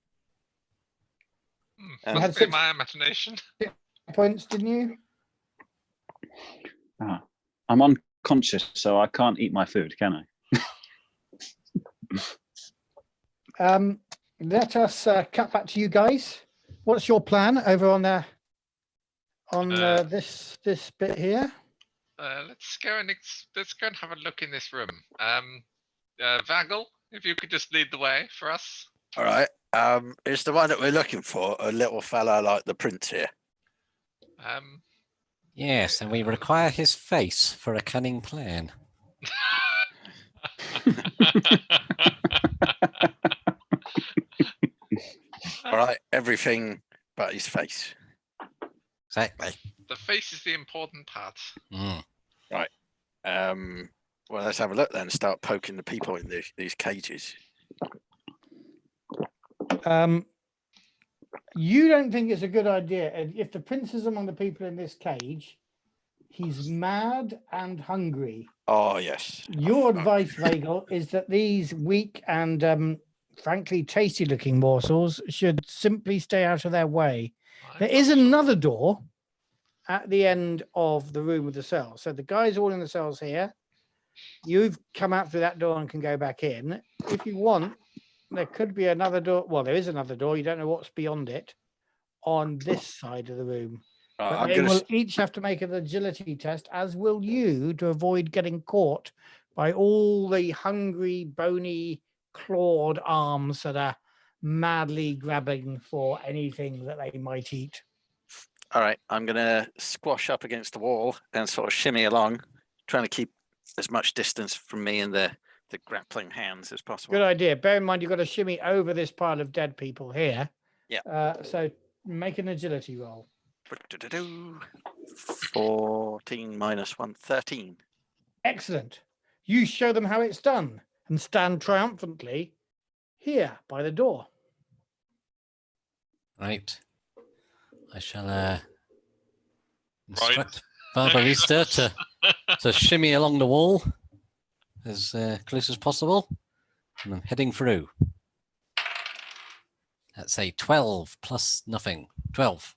had Must be 6 my imagination. points, didn't you? I'm unconscious, so I can't eat my food, can I? let us cut back to you guys. What's your plan over on this bit here? Let's go and have a look in this room. Vagal, if you could just lead the way for us. All right. Is the one that we're looking for a little fella like the prince here? Yes, and we require his face for a cunning plan. All right. Everything but his face. Exactly. The face is the important part. Mm. Well, let's have a look then and start poking the people in these cages. You don't think it's a good idea. If the prince is among the people in this cage, he's mad and hungry. Oh, yes. Your advice, Vagal, is that these weak and frankly tasty looking morsels should simply stay out of their way. There is another door at the end of the room with the cells. So the guys all in the cells here. You've come out through that door and can go back in. If you want, there could be another door. Well, there is another door. You don't know what's beyond it on this side of the room. But they will each have to make an agility test, as will you, to avoid getting caught by all the hungry, bony, clawed arms that are madly grabbing for anything that they might eat. All right. I'm going to squash up against the wall and sort of shimmy along, trying to keep as much distance from me and the grappling hands as possible. Good idea. Bear in mind, you've got to shimmy over this pile of dead people here. Yeah. So make an agility roll. 14 minus 1, 13. Excellent. You show them how it's done and stand triumphantly here by the door. Right. I shall instruct Barbarista to shimmy along the wall as close as possible. And I'm heading through. That's a 12 plus nothing. 12.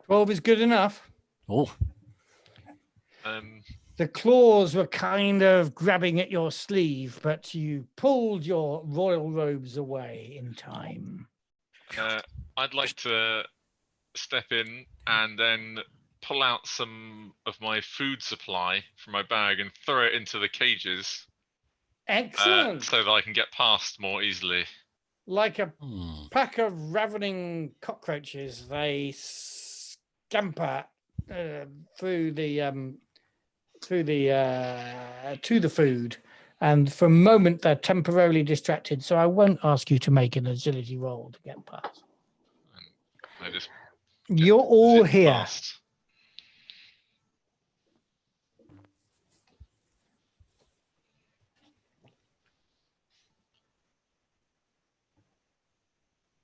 12 is good enough. Oh. The claws were kind of grabbing at your sleeve, but you pulled your royal robes away in time. I'd like to step in and then pull out some of my food supply from my bag and throw it into the cages. Excellent. So that I can get past more easily. Like a pack of ravening cockroaches, they scamper through the to the food, and for a moment they're temporarily distracted. So I won't ask you to make an agility roll to get past. I just You're all here. Past.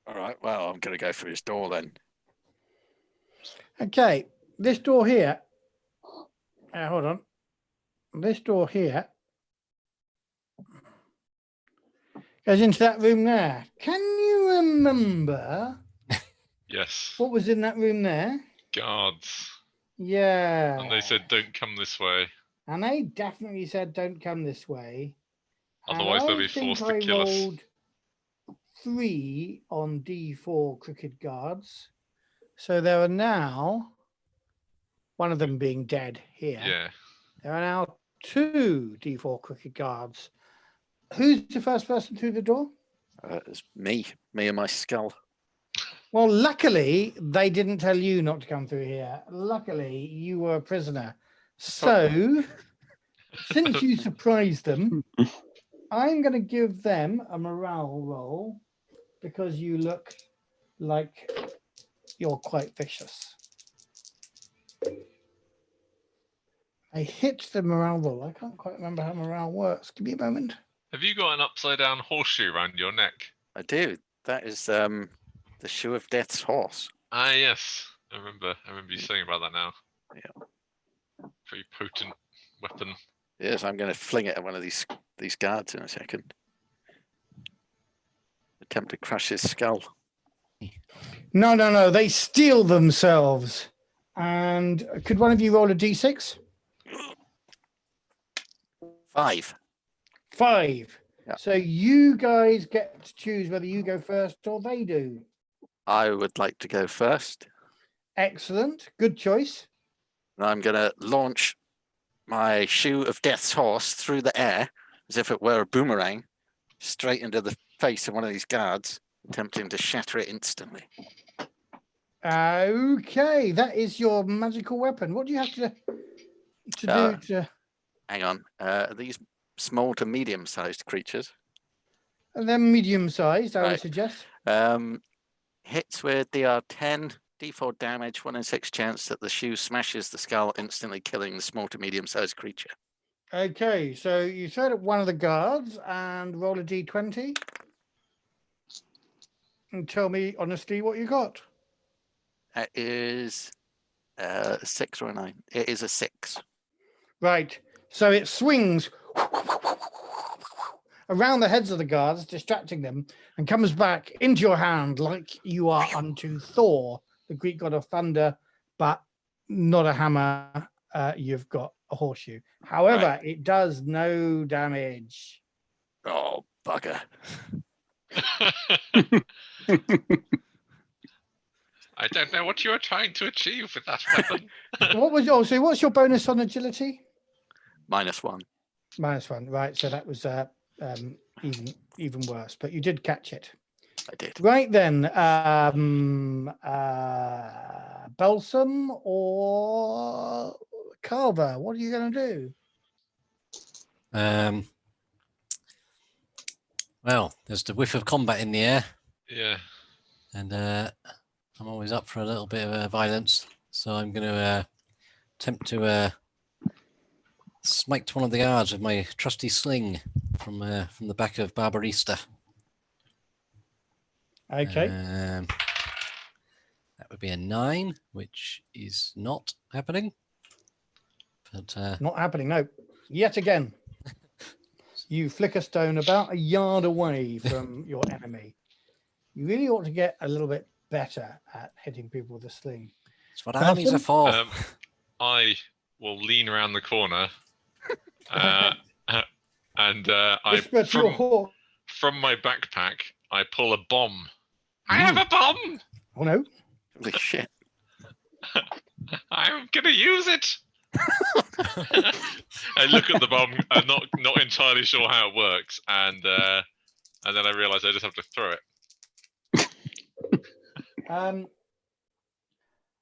All right. Well, I'm going to go through this door then. Okay, this door here. Hold on. This door here goes into that room there. Can you remember? Yes. What was in that room there? Guards. Yeah. And they said, "Don't come this way." And they definitely said, "Don't come this way." Otherwise, they'll be forced to kill us. rolled 3 on D4 crooked guards. So there are now, one of them being dead here. Yeah. There are now 2 D4 crooked guards. Who's the first person through the door? It's me and my skull. Well, luckily, they didn't tell you not to come through here. Luckily, you were a prisoner. So, since you surprised them, I'm going to give them a morale roll because you look like you're quite vicious. I hit the morale roll. I can't quite remember how morale works. Give me a moment. Have you got an upside down horseshoe around your neck? I do. That is the shoe of death's horse. Ah, yes. I remember you saying about that now. Yeah. Pretty potent weapon. Yes, I'm going to fling it at one of these guards in a second. Attempt to crush his skull. No. They steal themselves. And could one of you roll a d6? 5. 5. Yeah. So you guys get to choose whether you go first or they do. I would like to go first. Excellent. Good choice. And I'm going to launch my shoe of death's horse through the air as if it were a boomerang, straight into the face of one of these guards, attempting to shatter it instantly. Okay, that is your magical weapon. What do you have to do to? Hang on. These small to medium-sized creatures. And they're medium-sized, I would Right. suggest. Hits with DR10, D4 damage, 1 in 6 chance that the shoe smashes the skull, instantly killing the small to medium-sized creature. Okay, so you throw it at one of the guards and roll a d20. And tell me honestly what you got. That is a 6 or a 9. It is a 6. Right. So it swings around the heads of the guards, distracting them, and comes back into your hand like you are unto Thor, the Greek god of thunder, but not a hammer. You've got a horseshoe. However, it does no damage. Oh, bugger. I don't know what you are trying to achieve with that weapon. So what's your bonus on agility? -1. -1, right. So that was even worse, but you did catch it. I did. Right then, Balsam or Carver, what are you going to do? Well, there's the whiff of combat in the air, Yeah. and I'm always up for a little bit of violence, so I'm going to attempt to smite one of the guards with my trusty sling from the back of Barbarista. Okay. That would be a 9, which is not happening. But Not happening, no. Yet again, you flicker stone about a yard away from your enemy. You really ought to get a little bit better at hitting people with a sling. that's what armies are for. I will lean around the corner, and I Whisper to your hawk. from my backpack I pull a bomb. I have a bomb. Oh no! Holy shit. I'm gonna use it. I look at the bomb. I'm not entirely sure how it works, and then I realise I just have to throw it.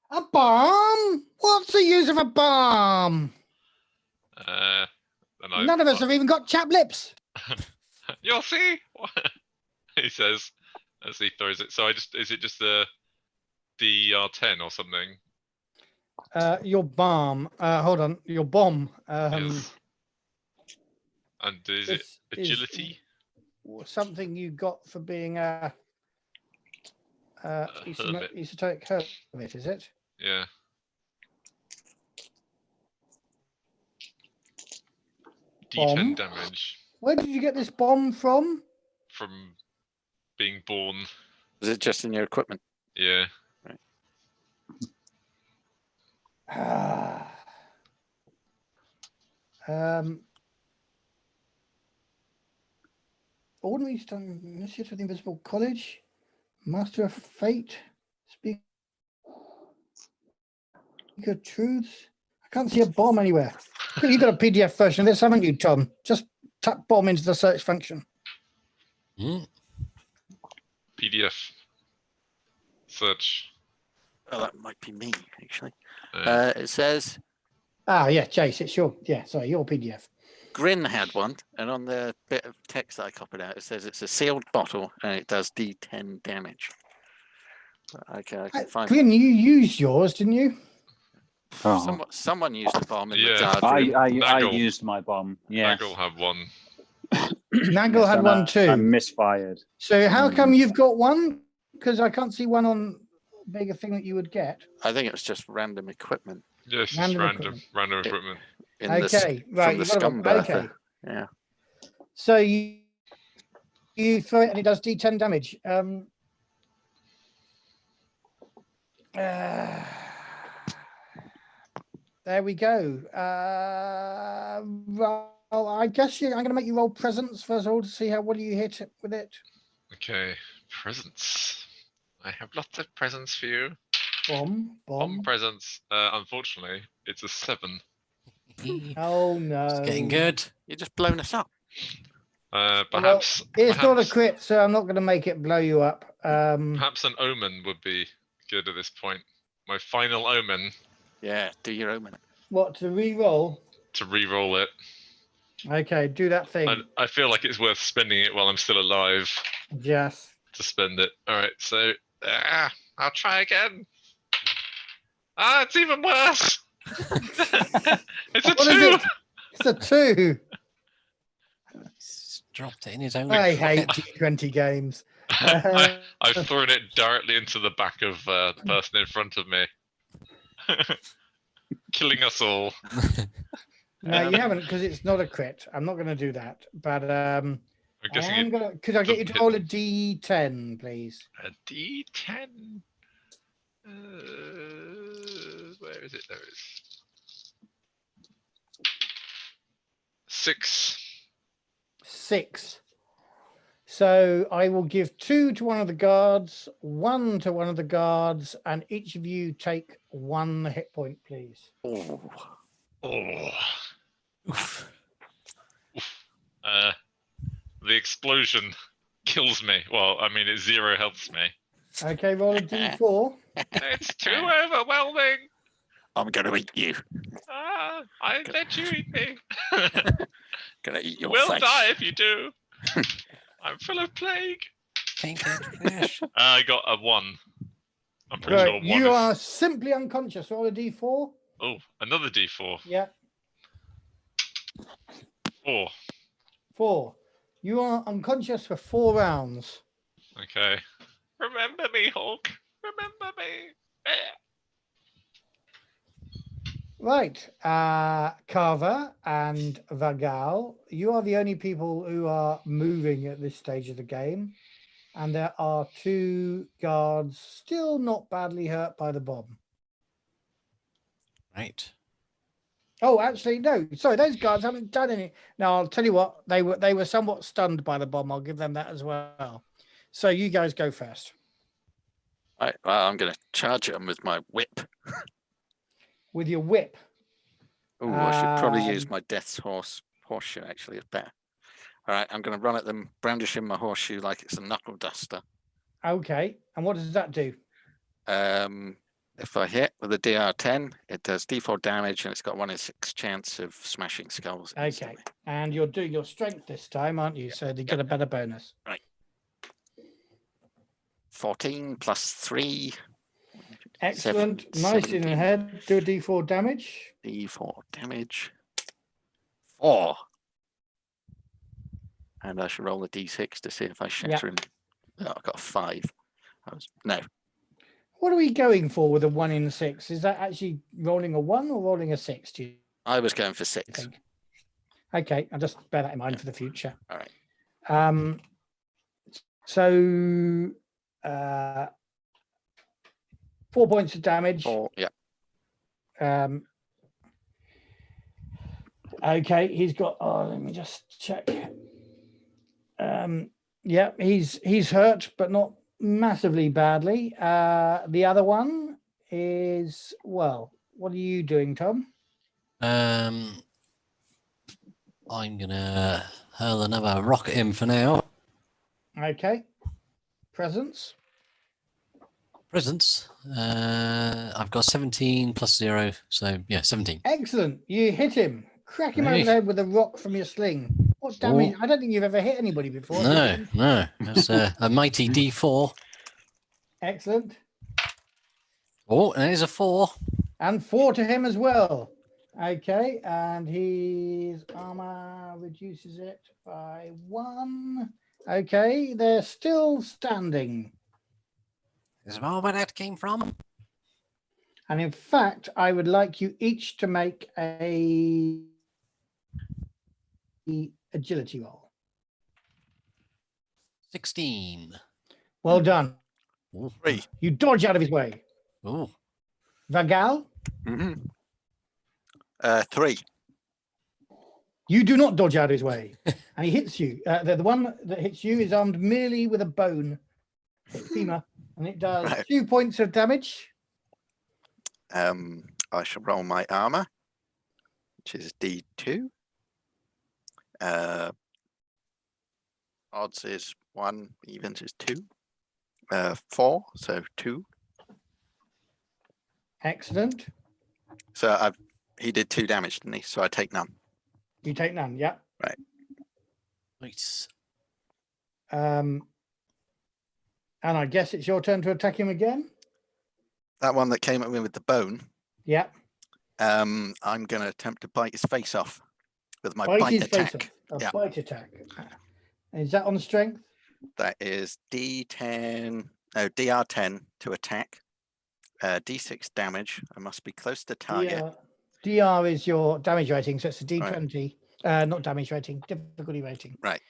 A bomb? What's the use of a bomb? None of us have even got chap lips. You'll see. He says as he throws it. So is it just the DR10 or something? Your bomb. Hold on. Your bomb. Yes. And is it agility? Something you got for being a esoteric hermit, is it? Yeah. Bomb? D10 damage. Where did you get this bomb from? From being born. Was it just in your equipment? Yeah. Ordinary stone initiate of the Invisible College, Master of Fate, Speaker of Truths. I can't see a bomb anywhere. You've got a PDF version of this, haven't you, Tom? Just tap bomb into the search function. PDF. Search. Oh, that might be me, actually. It says... Yeah, Chase, it's your PDF. Grin had one, and on the bit of text that I copied out, it says it's a sealed bottle, and it does D10 damage. Okay, I can find... Grin, you used yours, didn't you? Oh. Someone used a bomb in the Yeah. guard room. I used my bomb. Yeah. Nagl have one. Nagl had one too. I misfired. So how come you've got one? Because I can't see one on bigger thing that you would get. I think it was just random equipment. Yes, just random equipment. Okay, right. From the scum okay. Yeah. So you throw it and it does D10 damage. There we go. I guess I'm going to make you roll presence first of all to see how well you hit it with it. Okay, presents. I have lots of presents for you. Bomb. Presents. Unfortunately, it's a 7. Oh no. It's getting good. You're just blowing us up. Perhaps. It's not a perhaps, crit, so I'm not going to make it blow you up. Perhaps an omen would be good at this point. My final omen Yeah, do your omen. What, to re-roll? to re-roll it. Okay, do that thing. I feel like it's worth spending it while I'm still alive Yes. to spend it. All right, so I'll try again. Ah, it's even worse. It's a What is 2. it? It's a 2. He's dropped it in his own. I hate pocket. D20 games. I've thrown it directly into the back of the person in front of me, killing us all. No, you haven't, because it's not a crit. I'm not going to do that. But I'm guessing it, could I get you to doesn't roll a D10, please? a D10. Where is it? There it is. 6. 6. So I will give 2 to one of the guards, 1 to one of the guards, and each of you take 1 hit point, please. Oh, Oh. Oof. The explosion kills me. Well, I mean, it 0 helps me. Okay, roll a D4. It's too overwhelming. I'm gonna eat you. Ah, I let you eat me. Gonna eat your We'll face. die if you do. I'm full of plague. Can't get fish. I got a 1. I'm pretty sure Right, 1 you is. are simply unconscious. Roll a D4. Oh, another D4. Yeah, 4. 4. You are unconscious for 4 rounds. Okay. Remember me, Hulk. Remember me. Right, Carver and Vagal, you are the only people who are moving at this stage of the game. And there are 2 guards still not badly hurt by the bomb. Right. Oh, actually, no. Sorry, those guards haven't done any. Now, I'll tell you what, they were somewhat stunned by the bomb. I'll give them that as well. So you guys go first. Right, well, I'm gonna charge them with my whip. With your whip. Oh, I should probably use Um, my death's horseshoe. Actually, it's better. All right, I'm gonna run at them, brandishing my horseshoe like it's a knuckle duster. Okay. And what does that do? If I hit with a DR10, it does D4 damage, and it's got 1 in 6 chance of smashing skulls. Okay. Instantly. And you're doing your strength this time, aren't you? So they get a better bonus. 14 plus 3. Excellent. 17. Nice in the head. Do a D4 damage. D4 damage. 4. And I should roll a D6 to see if I shatter him. Oh, I got a 5. No. What are we going for with a 1 in 6? Is that actually rolling a 1 or rolling a 6? Do you I was going for 6. think? Okay, I'll just bear that in mind for the future. All right. So 4 points of damage. 4. Yeah. Okay, he's got. Oh, let me just check. Yeah, he's hurt, but not massively badly. The other one is, well, what are you doing, Tom? I'm gonna hurl another rock at him for now. Okay. Presence. Presents. I've got 17 plus 0, so yeah, 17. Excellent. You hit him. Crack him over Hey. the head with a rock from your sling. What damage? I don't think you've ever hit anybody before. have you? No. That's a mighty D4. Excellent. Oh, and there's a 4. And 4 to him as well. Okay, and his armor reduces it by 1. Okay, they're still standing. Is that where that came from? And in fact, I would like you each to make a agility roll. 16. Well done. Ooh. 3. You dodge out of his way. Ooh. Vagal, Mm-hmm. 3. You do not dodge out of his way, and he hits you. The one that hits you is armed merely with a bone, femur, and it does Right. 2 points of damage. I shall roll my armor, which is D2. Odds is 1, evens is 2. 4, so 2. Excellent. So he did 2 damage, didn't he? So I take none. You take none. Yeah. Nice. And I guess it's your turn to attack him again. That one that came at me with the bone, Yeah. I'm going to attempt to bite his face off with my Bite bite his face attack. off. A Yeah. bite attack. Is that on strength? That is D10, no, DR10 to attack. D6 damage. I must be close to target. DR is your damage rating, so it's a D20. Not damage rating, difficulty rating. Right.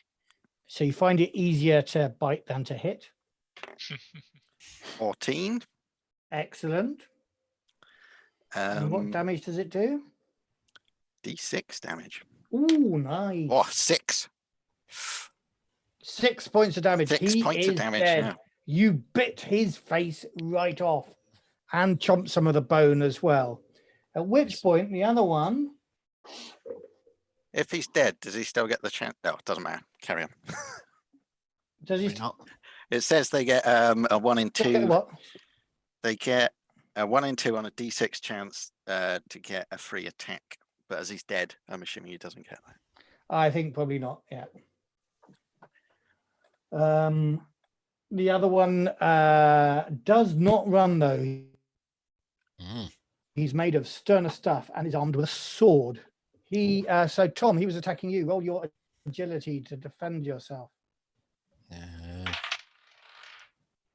So you find it easier to bite than to hit. 14. Excellent. And what damage does it do? D6 damage. Ooh, nice. Oh, 6. 6 points of damage. 6 He points is of damage. dead. Yeah. You bit his face right off and chomped some of the bone as well. At which point the other one, If he's dead, does he still get the chance? No, it doesn't matter. Carry on. does he Why not? It says they get a 1 in still get 2. what? They get a 1 in 2 on a D6 chance to get a free attack. But as he's dead, I'm assuming he doesn't get that. I think probably not. Yeah. The other one does not run though. Mm. He's made of sterner stuff and is armed with a sword. So Tom, he was attacking you. Roll your agility to defend yourself.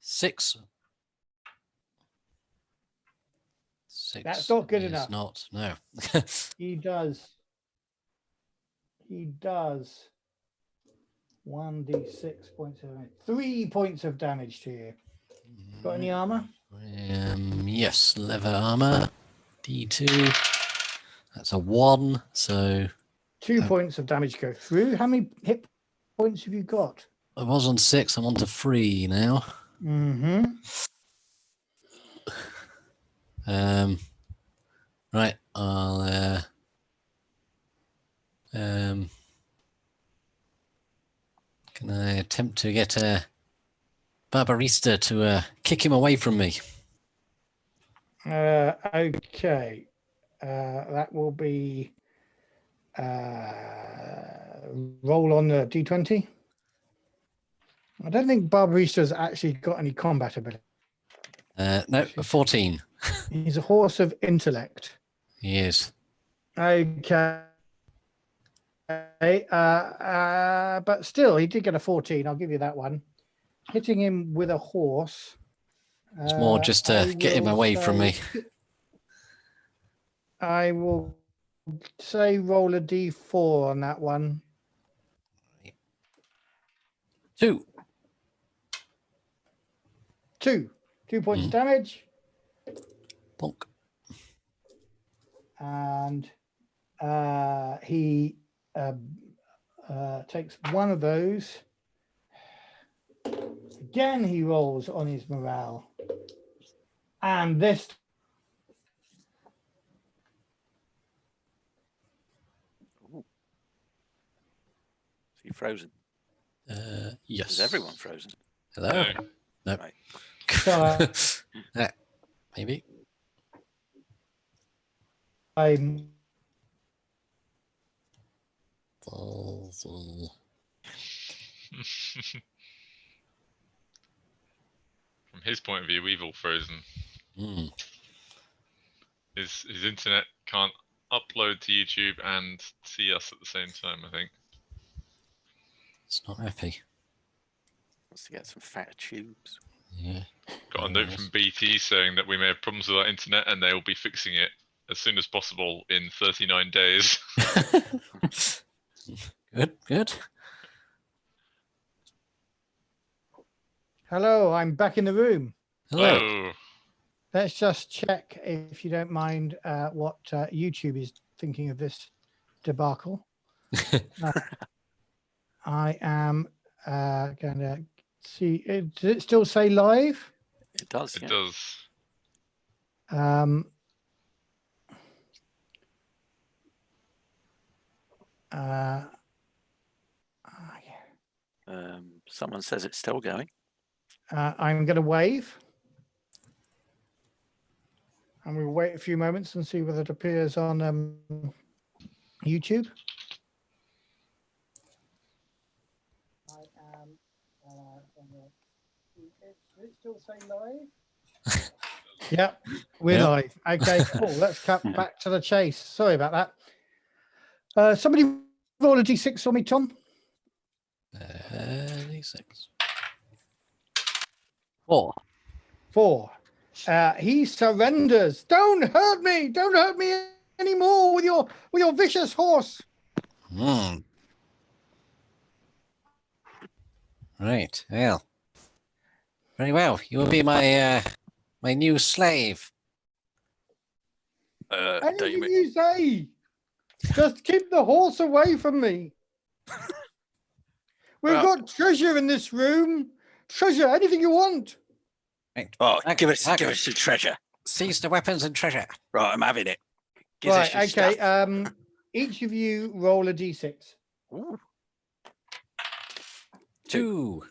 6. 6. That's not good is enough. Not. No. He does 1d6 points of damage. 3 points of damage to you. Got any armor? Yes, leather armor. D2. That's a 1. So 2 points of damage go through. How many hit points have you got? I was on 6. I'm on to 3 now. Mm-hmm. Right. I'll can I attempt to get a Barbarista to kick him away from me? Okay. That will be roll on the D20. I don't think Barbarista's actually got any combat ability. No, a 14. He's a horse of intellect. He is. Okay. But still, he did get a 14. I'll give you that one. Hitting him with a horse. It's more just to get him away from me. I will say roll a D4 on that one. 2. 2 points of damage. Bonk. And he takes one of those. Again, he rolls on his morale. And this. Is he frozen? Yes. Is everyone frozen? Hello? No. No. Right. Maybe. I'm From his point of view, we've all frozen. Mm. His internet can't upload to YouTube and see us at the same time, I think. It's not happy. Wants to get some fat tubes. Yeah. Got a note from BT saying that we may have problems with our internet and they will be fixing it as soon as possible in 39 days. Good. hello, I'm back in the room. Hello. Oh, Let's just check, if you don't mind, what YouTube is thinking of this debacle. I am going to see. Does it still say live? It does. It Yeah. does. Um, Someone says it's still going. I'm going to wave. And we'll wait a few moments and see whether it appears on YouTube. I am. Does it still say live? Yep, we're Yep. live. Okay, cool. Let's cut back to the chase. Sorry about that. Somebody roll a d6 for me, Tom. 36. 4. 4. He surrenders. Don't hurt me! Don't hurt me anymore with your vicious horse. Right. Well. Very well. You will be my my new slave. Don't Anything you mean- you say. Just keep the horse away from me. We've Well- got treasure in this room. Treasure, anything you want. Right. Oh, Okay, give us okay. the treasure. Seize the weapons and treasure. Right, I'm having it. Give us Right, your okay. stuff. Each of you roll a d6. Ooh. 2.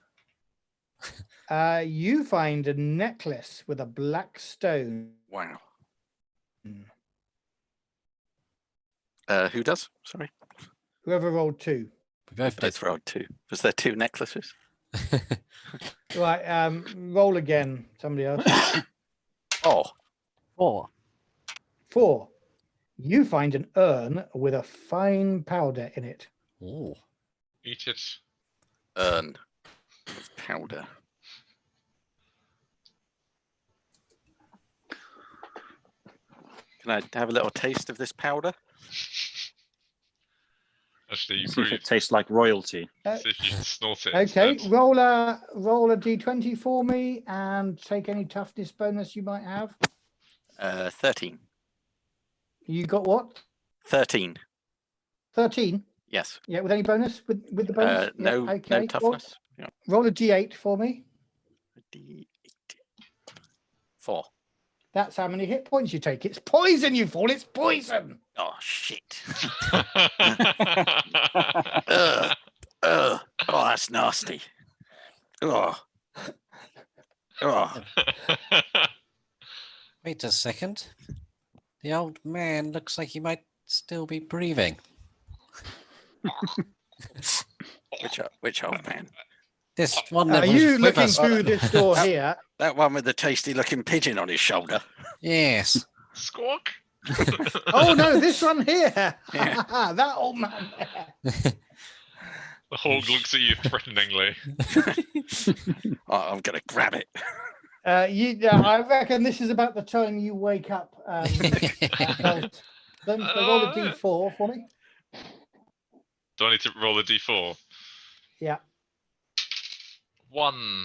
You find a necklace with a black stone. Wow. Who does? Sorry. Whoever rolled 2. We both did. Both rolled 2. Was there 2 necklaces? Right, roll again. Somebody else. Oh. 4. 4. You find an urn with a fine powder in it. Oh. Eat it. Urn. With powder. Can I have a little taste of this powder? Actually, you See if probably it tastes like royalty. see if you can snort it. Okay, instead. roll a d20 for me and take any toughness bonus you might have. 13. You got what? 13. 13? Yes. Yeah, with any bonus? With the bonus? Yeah, No, okay. no Roll- toughness. Yeah. Roll a d8 for me. D8. 4. That's how many hit points you take. It's poison, you fool. It's poison. Oh shit. Ugh. Ugh. Oh, that's nasty. Oh. Oh. Wait a second. The old man looks like he might still be breathing. Which old man? This one Are that was you with looking us. through this door here? That one with the tasty looking pigeon on his shoulder. Yes. Squawk. Oh, no, this one here. Yeah. That old man there. The hog looks at you threateningly. Oh, I'm gonna grab it. I reckon this is about the time you wake up. Then roll a d4 for me. Do I need to roll a d4? Yeah, 1.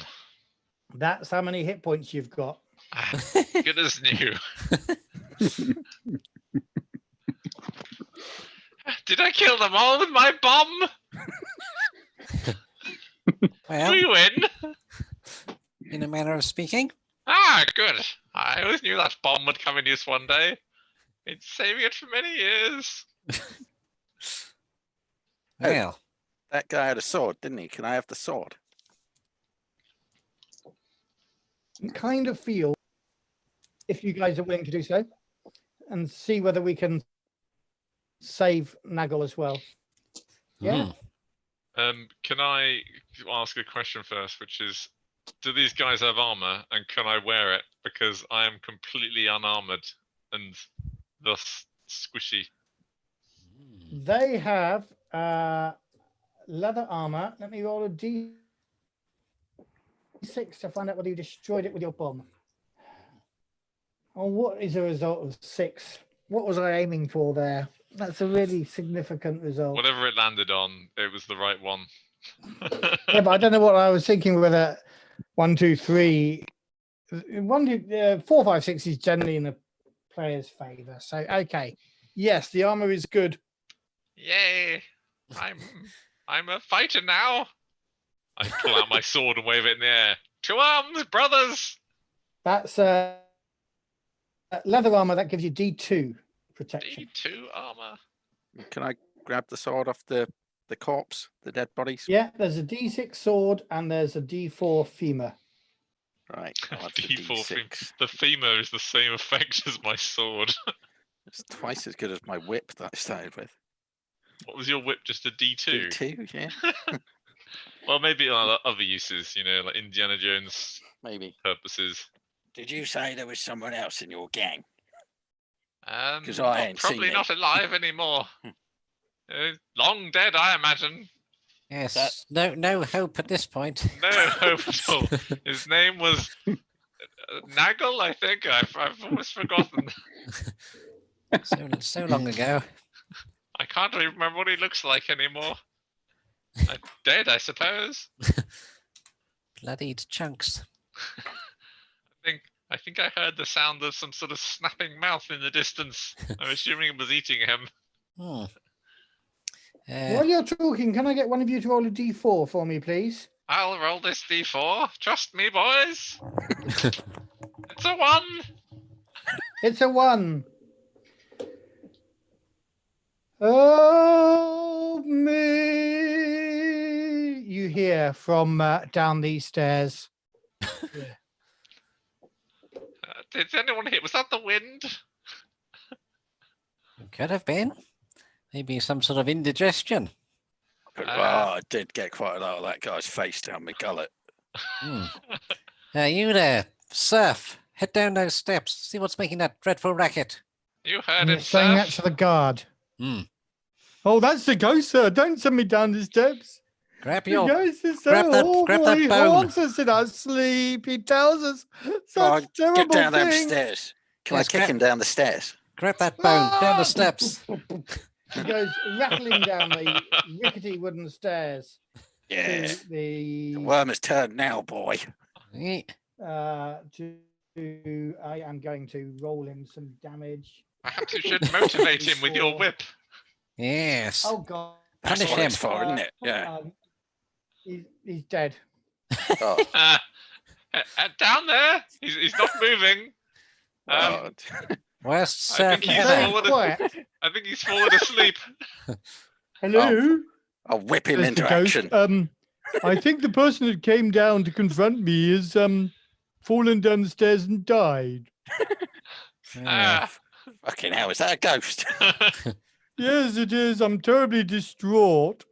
that's how many hit points you've got. Good as new. Did I kill them all with my bomb? Well, We win. in a manner of speaking. Ah, good. I always knew that bomb would come in use one day. Been saving it for many years. Well, That guy had a sword, didn't he? Can I have the sword? Kind of feel, if you guys are willing to do so, and see whether we can save Nagl as well. Yeah. Can I ask a question first, which is, do these guys have armor, and can I wear it? Because I am completely unarmored and thus squishy. They have leather armor. Let me roll a d6 to find out whether you destroyed it with your bomb. Oh, what is a result of 6? What was I aiming for there? That's a really significant result. Whatever it landed on, it was the right one. Yeah, but I don't know what I was thinking. Whether 1, 2, 3, 4, 5, 6 is generally in the player's favor. So okay, yes, the armor is good. Yay! I'm a fighter now. I pull out my sword and wave it in the air. To arms, brothers! That's leather armor. That gives you D2 protection. D2 armor. Can I grab the sword off the corpse, the dead bodies? Yeah, there's a D6 sword and there's a D4 femur. Right. I'll have the D4 femur. D6. The femur is the same effect as my sword. It's twice as good as my whip that I started with. What was your whip? Just a D2? D2, yeah. Well, maybe other uses, like Indiana Jones Maybe. purposes. Did you say there was someone else in your gang? 'Cause Well, I ain't seen probably him. not alive anymore. Long dead, I imagine. Yes. No hope at this point. No hope at all. His name was Nagl, I think. I've almost forgotten. So long ago. I can't even remember what he looks like anymore. Dead, I suppose. Bloodied chunks. I think I heard the sound of some sort of snapping mouth in the distance. I'm assuming it was eating him. While you're talking, can I get one of you to roll a D4 for me, please? I'll roll this D4. Trust me, boys. It's a 1. It's a 1. Oh me! You hear from down these stairs. Did anyone hit? Was that the wind? Could have been. Maybe some sort of indigestion. I did get quite a lot of that guy's face down my gullet. You there, Surf. Head down those steps. See what's making that dreadful racket. You heard And him, you're saying that Surf. to the guard. Oh, that's the ghost, sir. Don't send me down the steps. Grab The your. ghost is so grab that- awful. grab that He bone. haunts us in our sleep. He tells us such Get terrible down them things. stairs. Can Yes, I kick him down the stairs? Grab that bone down the steps. He goes rattling down the rickety wooden stairs Yeah. to The the worm has turned now, boy. Eh, I am going to roll him some damage. Perhaps you should motivate him with your whip. Yes. Oh god. That's Punish what him. it's for, isn't it? Yeah. He's dead. Oh, Down there. He's not moving. God. Worst I Surf think he's Very ever. fallen. quiet. I think he's fallen asleep. Hello? I'll whip him Says into the ghost. action. I think the person that came down to confront me is fallen down the stairs and died. Yeah. Fucking hell, is that a ghost? Yes, it is. I'm terribly distraught.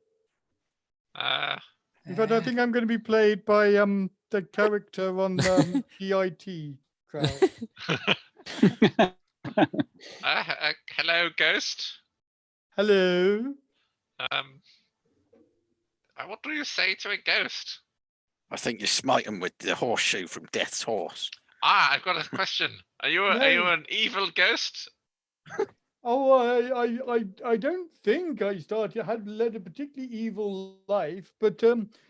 In fact, I Uh, think I'm going to be played by the character on PIT crowd. Hello, ghost. Hello. What do you say to a ghost? I think you smite him with the horseshoe from Death's horse. I've got a question. Are you an evil ghost? Oh, I don't think I had led a particularly evil life, but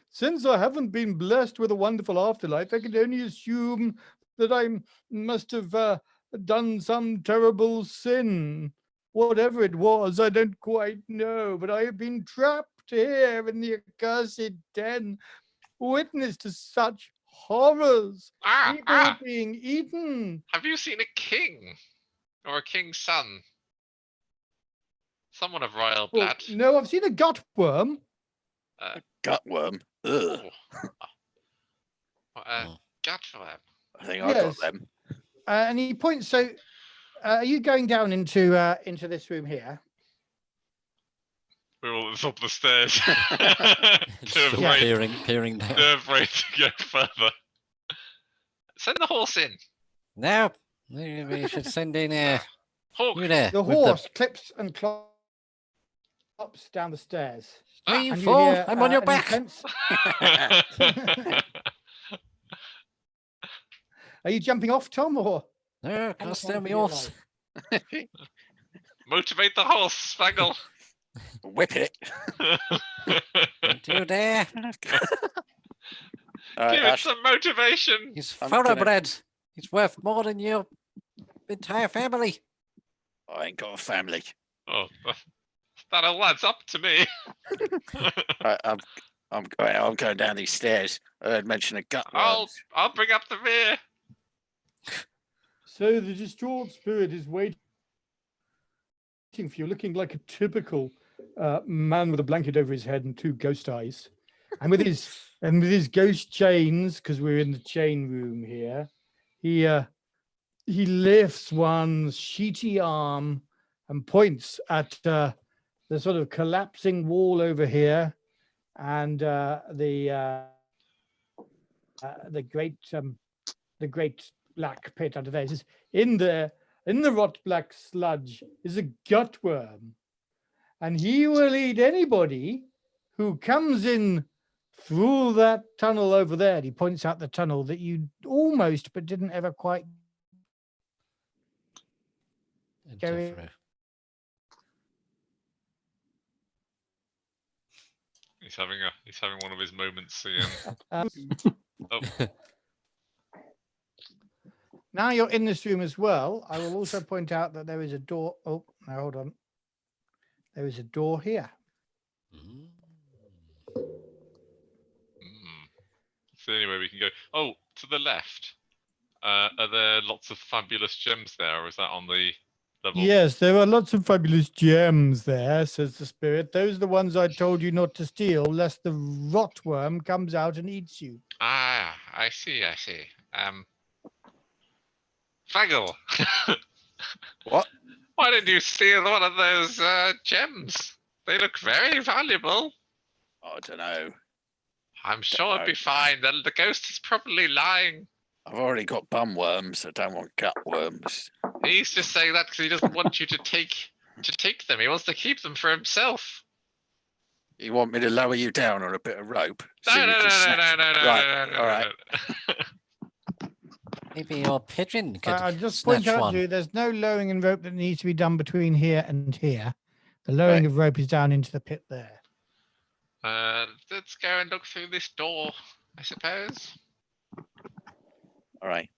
since I haven't been blessed with a wonderful afterlife, I can only assume that I must have done some terrible sin. Whatever it was, I don't quite know, but I have been trapped here in the accursed den, witness to such horrors. People being eaten. Have you seen a king or a king's son? Someone of royal Well, blood. no, I've seen a gutworm. Gutworm. Ugh. Gutworm. I think I got Yes. them. And he points. So, are you going down into this room here? We're all at the top of the stairs. still Too afraid, peering down. too afraid to go further. Send the horse in. No, we should send in Hawk. you there. The with horse clips and clops down the stairs. Where you And you fall? hear, I'm on your an back. intense- Are you jumping off, Tom, or? No, can't How steal long me can you horse. Motivate the horse, Vagal. Whip it. Don't you dare. All right, Give it Ash, some motivation. He's I'm gonna- thoroughbred. He's worth more than your entire family. I ain't got a family. Oh, that all adds up to me. Right, I'm going down these stairs. I heard mention of gut worms. I'll bring up the rear. So the distraught spirit is waiting for you, looking like a typical man with a blanket over his head and two ghost eyes, and with his ghost chains, because we're in the chain room here. He lifts one sheety arm and points at the sort of collapsing wall over here, and the great black pit under there. He says, in the Rotblack sludge is a gut worm, and he will eat anybody who comes in through that tunnel over there. And he points out the tunnel that you almost but didn't ever quite go in. He's having one of his moments again. Oh. Now you're in this room as well. I will also point out that there is a door. Oh, now hold on. There is a door here. So anyway, we can go. Oh, to the left. Are there lots of fabulous gems there, or is that on the level? Yes, there are lots of fabulous gems there, says the spirit. Those are the ones I told you not to steal, lest the rotworm comes out and eats you. Ah, I see. Vagal. What? Why did you steal one of those gems? They look very valuable. I don't know. I'm sure it'd be fine. The ghost is probably lying. I've already got bum worms. I don't want gut worms. He's just saying that because he doesn't want you to take them. He wants to keep them for himself. You want me to lower you down on a bit of rope? No. Right, all right. Maybe your pigeon could I'll just snatch point out one. to you, there's no lowering in rope that needs to be done between here and here. The lowering of rope is down into the pit there. Let's go and look through this door, I suppose. All right.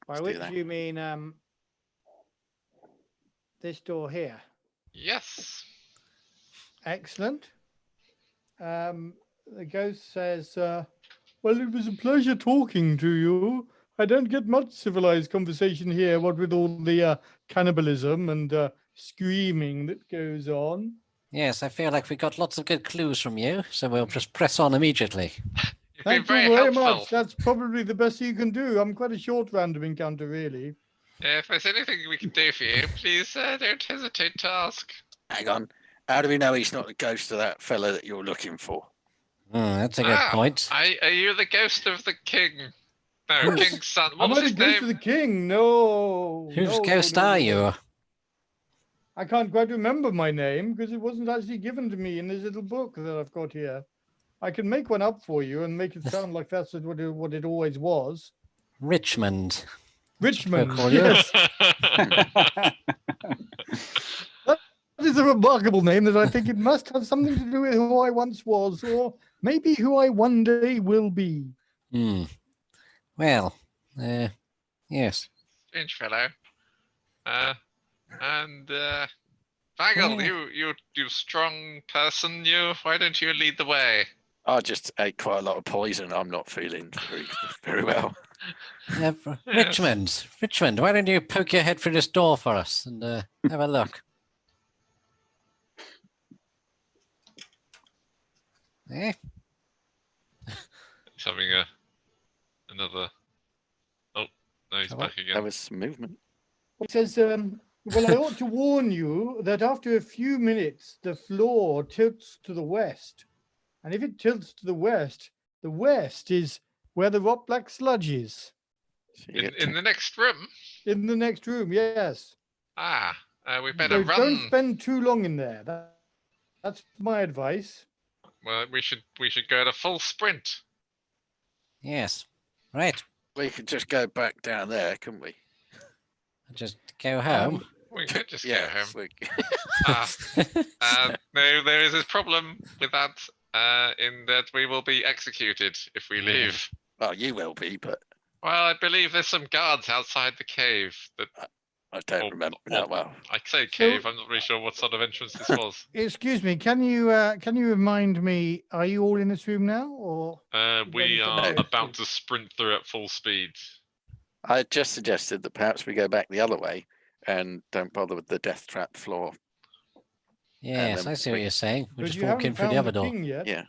By Let's do which that. you mean this door here. Yes. Excellent. The ghost says, well, it was a pleasure talking to you. I don't get much civilized conversation here, what with all the cannibalism and screaming that goes on. Yes, I feel like we got lots of good clues from you, so we'll just press on immediately. You've been Thank you very very helpful. much. That's probably the best you can do. I'm quite a short random encounter, really. If there's anything we can do for you, please don't hesitate to ask. Hang on. How do we know he's not the ghost of that fella that you're looking for? That's a good point. Are you the ghost of the king? No, king's son. What Am was I the his ghost of name? the king? No. Whose no, ghost no, are no. you? I can't quite remember my name because it wasn't actually given to me in this little book that I've got here. I can make one up for you and make it sound like that's what it always was. Richmond. Richmond, call you. yes. That is a remarkable name that I think it must have something to do with who I once was, or maybe who I one day will be. Well, yes. Strange fellow. And Vagal, you strong person, why don't you lead the way? I just ate quite a lot of poison. I'm not feeling very well. Richmond, why don't you poke your head through this door for us and have a look? Eh? He's having another. Oh, no, he's back again. There was some movement. It says, well, I ought to warn you that after a few minutes, the floor tilts to the west. And if it tilts to the west is where the Rotblack sludge is. In the next room? In the next room, yes. We better So run. don't spend too long in there. That's my advice. Well, we should go at a full sprint. Yes. Right. We could just go back down there, couldn't we? Just go home. We could just Yeah. go home. No, there is a problem with that. In that we will be executed if we leave. Well, you will be, but Well, I believe there's some guards outside the cave that I don't remember that well. I say cave. I'm not really sure what sort of entrance this was. Excuse me, can you remind me, are you all in this room now, or We are No. about to sprint through at full speed. I just suggested that perhaps we go back the other way and don't bother with the death trap floor. Yes, then I see what we- you're saying. We But just you walk in haven't through the found other door. king yet. Yeah.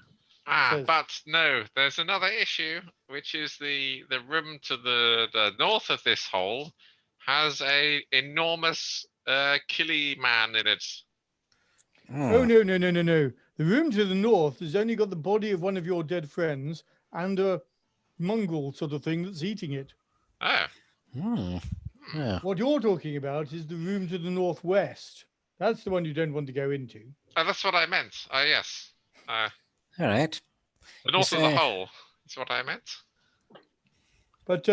Says- But no, there's another issue, which is the room to the north of this hole has a enormous killy man in it. Oh Hmm. no. The room to the north has only got the body of one of your dead friends and a mongrel sort of thing that's eating it. Oh, Hmm. Yeah. What you're talking about is the room to the northwest. That's the one you don't want to go into. oh, that's what I meant. Oh, yes. All right. The north of the say- hole is what I meant. But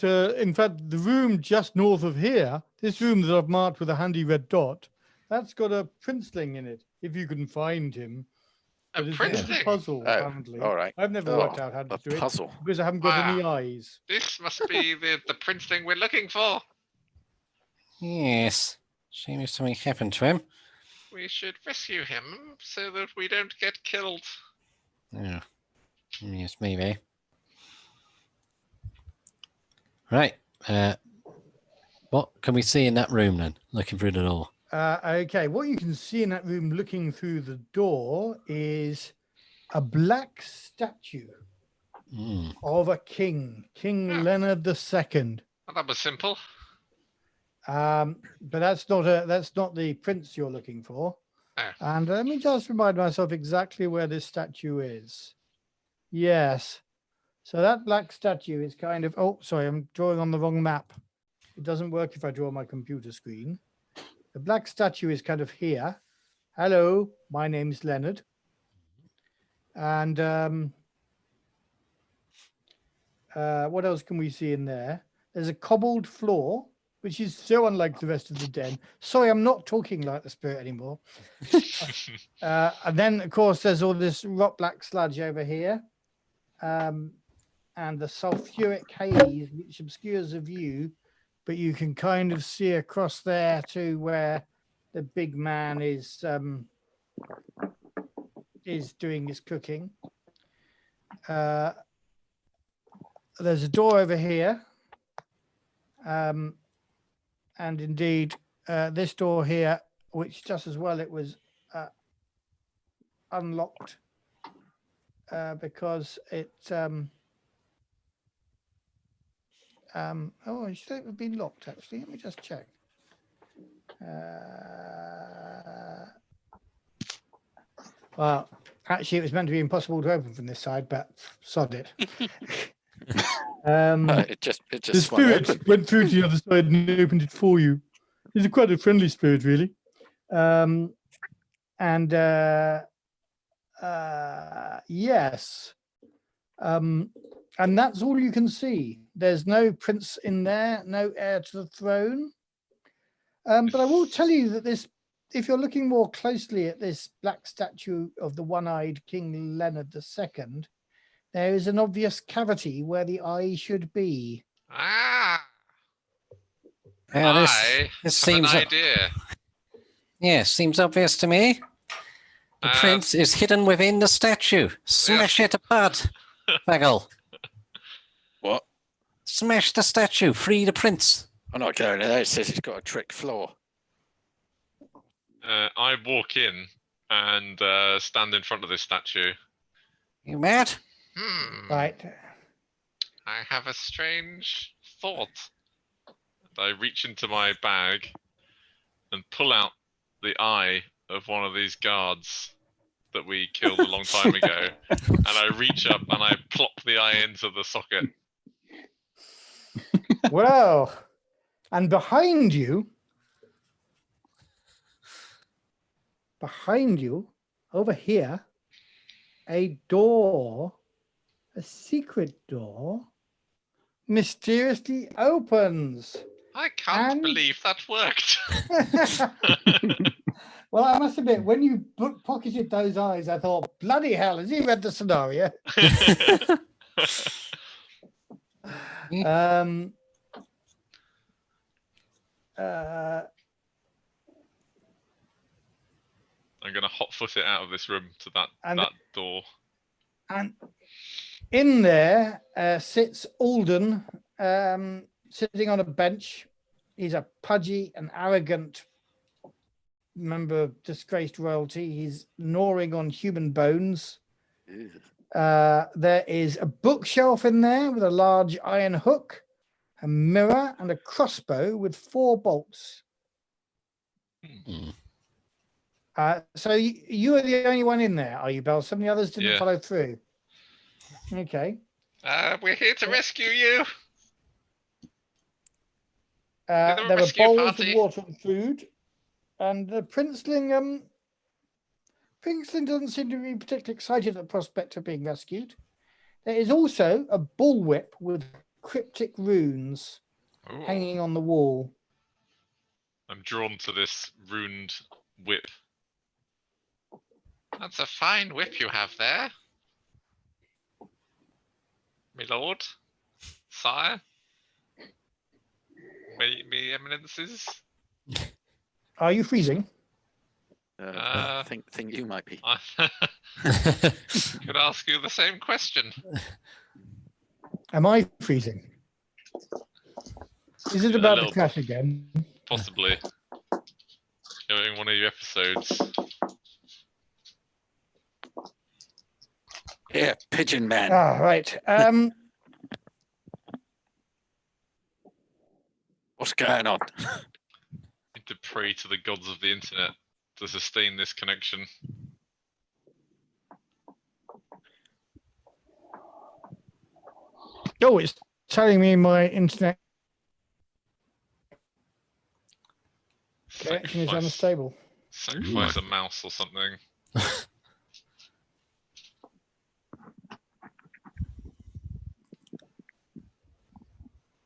in fact, the room just north of here, this room that I've marked with a handy red dot, that's got a princeling in it, if you can find him. A But it's a bit of a princeling? puzzle, Oh, apparently. all right. I've never Oh, worked out how to A do it puzzle. because I haven't got any eyes. This must be the princeling we're looking for. Yes. Seems something happened to him. We should rescue him so that we don't get killed. Yeah. Yes, maybe. Right. What can we see in that room then? Looking through the door. Okay, what you can see in that room looking through the door is a black statue Hmm. of a king, King Leonard II. Well, that was simple. But that's not the prince you're looking for. Oh. And let me just remind myself exactly where this statue is. Yes. So that black statue is kind of, oh, sorry, I'm drawing on the wrong map. It doesn't work if I draw on my computer screen. The black statue is kind of here. Hello, my name's Leonard. And what else can we see in there? There's a cobbled floor, which is so unlike the rest of the den. Sorry, I'm not talking like the spirit anymore. And then, of course, there's all this Rotblack sludge over here. And the sulfuric haze, which obscures the view, but you can kind of see across there to where the big man is doing his cooking. There's a door over here. And indeed, this door here, which just as well it was unlocked because it oh, it should have been locked actually. Let me just check. Well, actually, it was meant to be impossible to open from this side, but sod it. It just The swung spirit open. went through to the other side and opened it for you. He's quite a friendly spirit, really. Yes. And that's all you can see. There's no prince in there, no heir to the throne. But I will tell you that this, if you're looking more closely at this black statue of the one-eyed King Leonard II, there is an obvious cavity where the eye should be. Ah, Yeah, I this have seems an idea. yeah, seems obvious to me. The prince is hidden within the statue. Smash it apart, Vagal. What? Smash the statue. Free the prince. I'm not going there. It says it's got a trick floor. I walk in and stand in front of this statue. You mad? Right. I have a strange thought. And I reach into my bag and pull out the eye of one of these guards that we killed a long time ago. And I reach up and I plop the eye into the socket. Well, and behind you, over here, a door, a secret door, mysteriously opens. I can't And- believe that worked. Well, I must admit, when you pocketed those eyes, I thought, bloody hell, has he read the scenario? I'm going to hot foot it out of this room to that And- door. And in there sits Alden, sitting on a bench. He's a pudgy and arrogant member of disgraced royalty. He's gnawing on human bones. Ew. There is a bookshelf in there with a large iron hook, a mirror, and a crossbow with 4 bolts. Hmm. So you are the only one in there, are you, Bell? Some of the others didn't Yeah. follow through. Okay. We're here to rescue you. There the are rescue bowls party. with water and food, and the Princeling doesn't seem to be particularly excited at the prospect of being rescued. There is also a bullwhip with cryptic runes Ooh. hanging on the wall. I'm drawn to this runed whip. That's a fine whip you have there. My lord, sire, me eminences. Are you freezing? I think you might be. I could ask you the same question. Am I freezing? Is it A about to little crash again? Possibly. In one of your episodes. Here, pigeon man. Ah, right. What's going on? Need to pray to the gods of the internet to sustain this connection. Oh, it's telling me my internet connection is unstable. Sacrifice a mouse or something.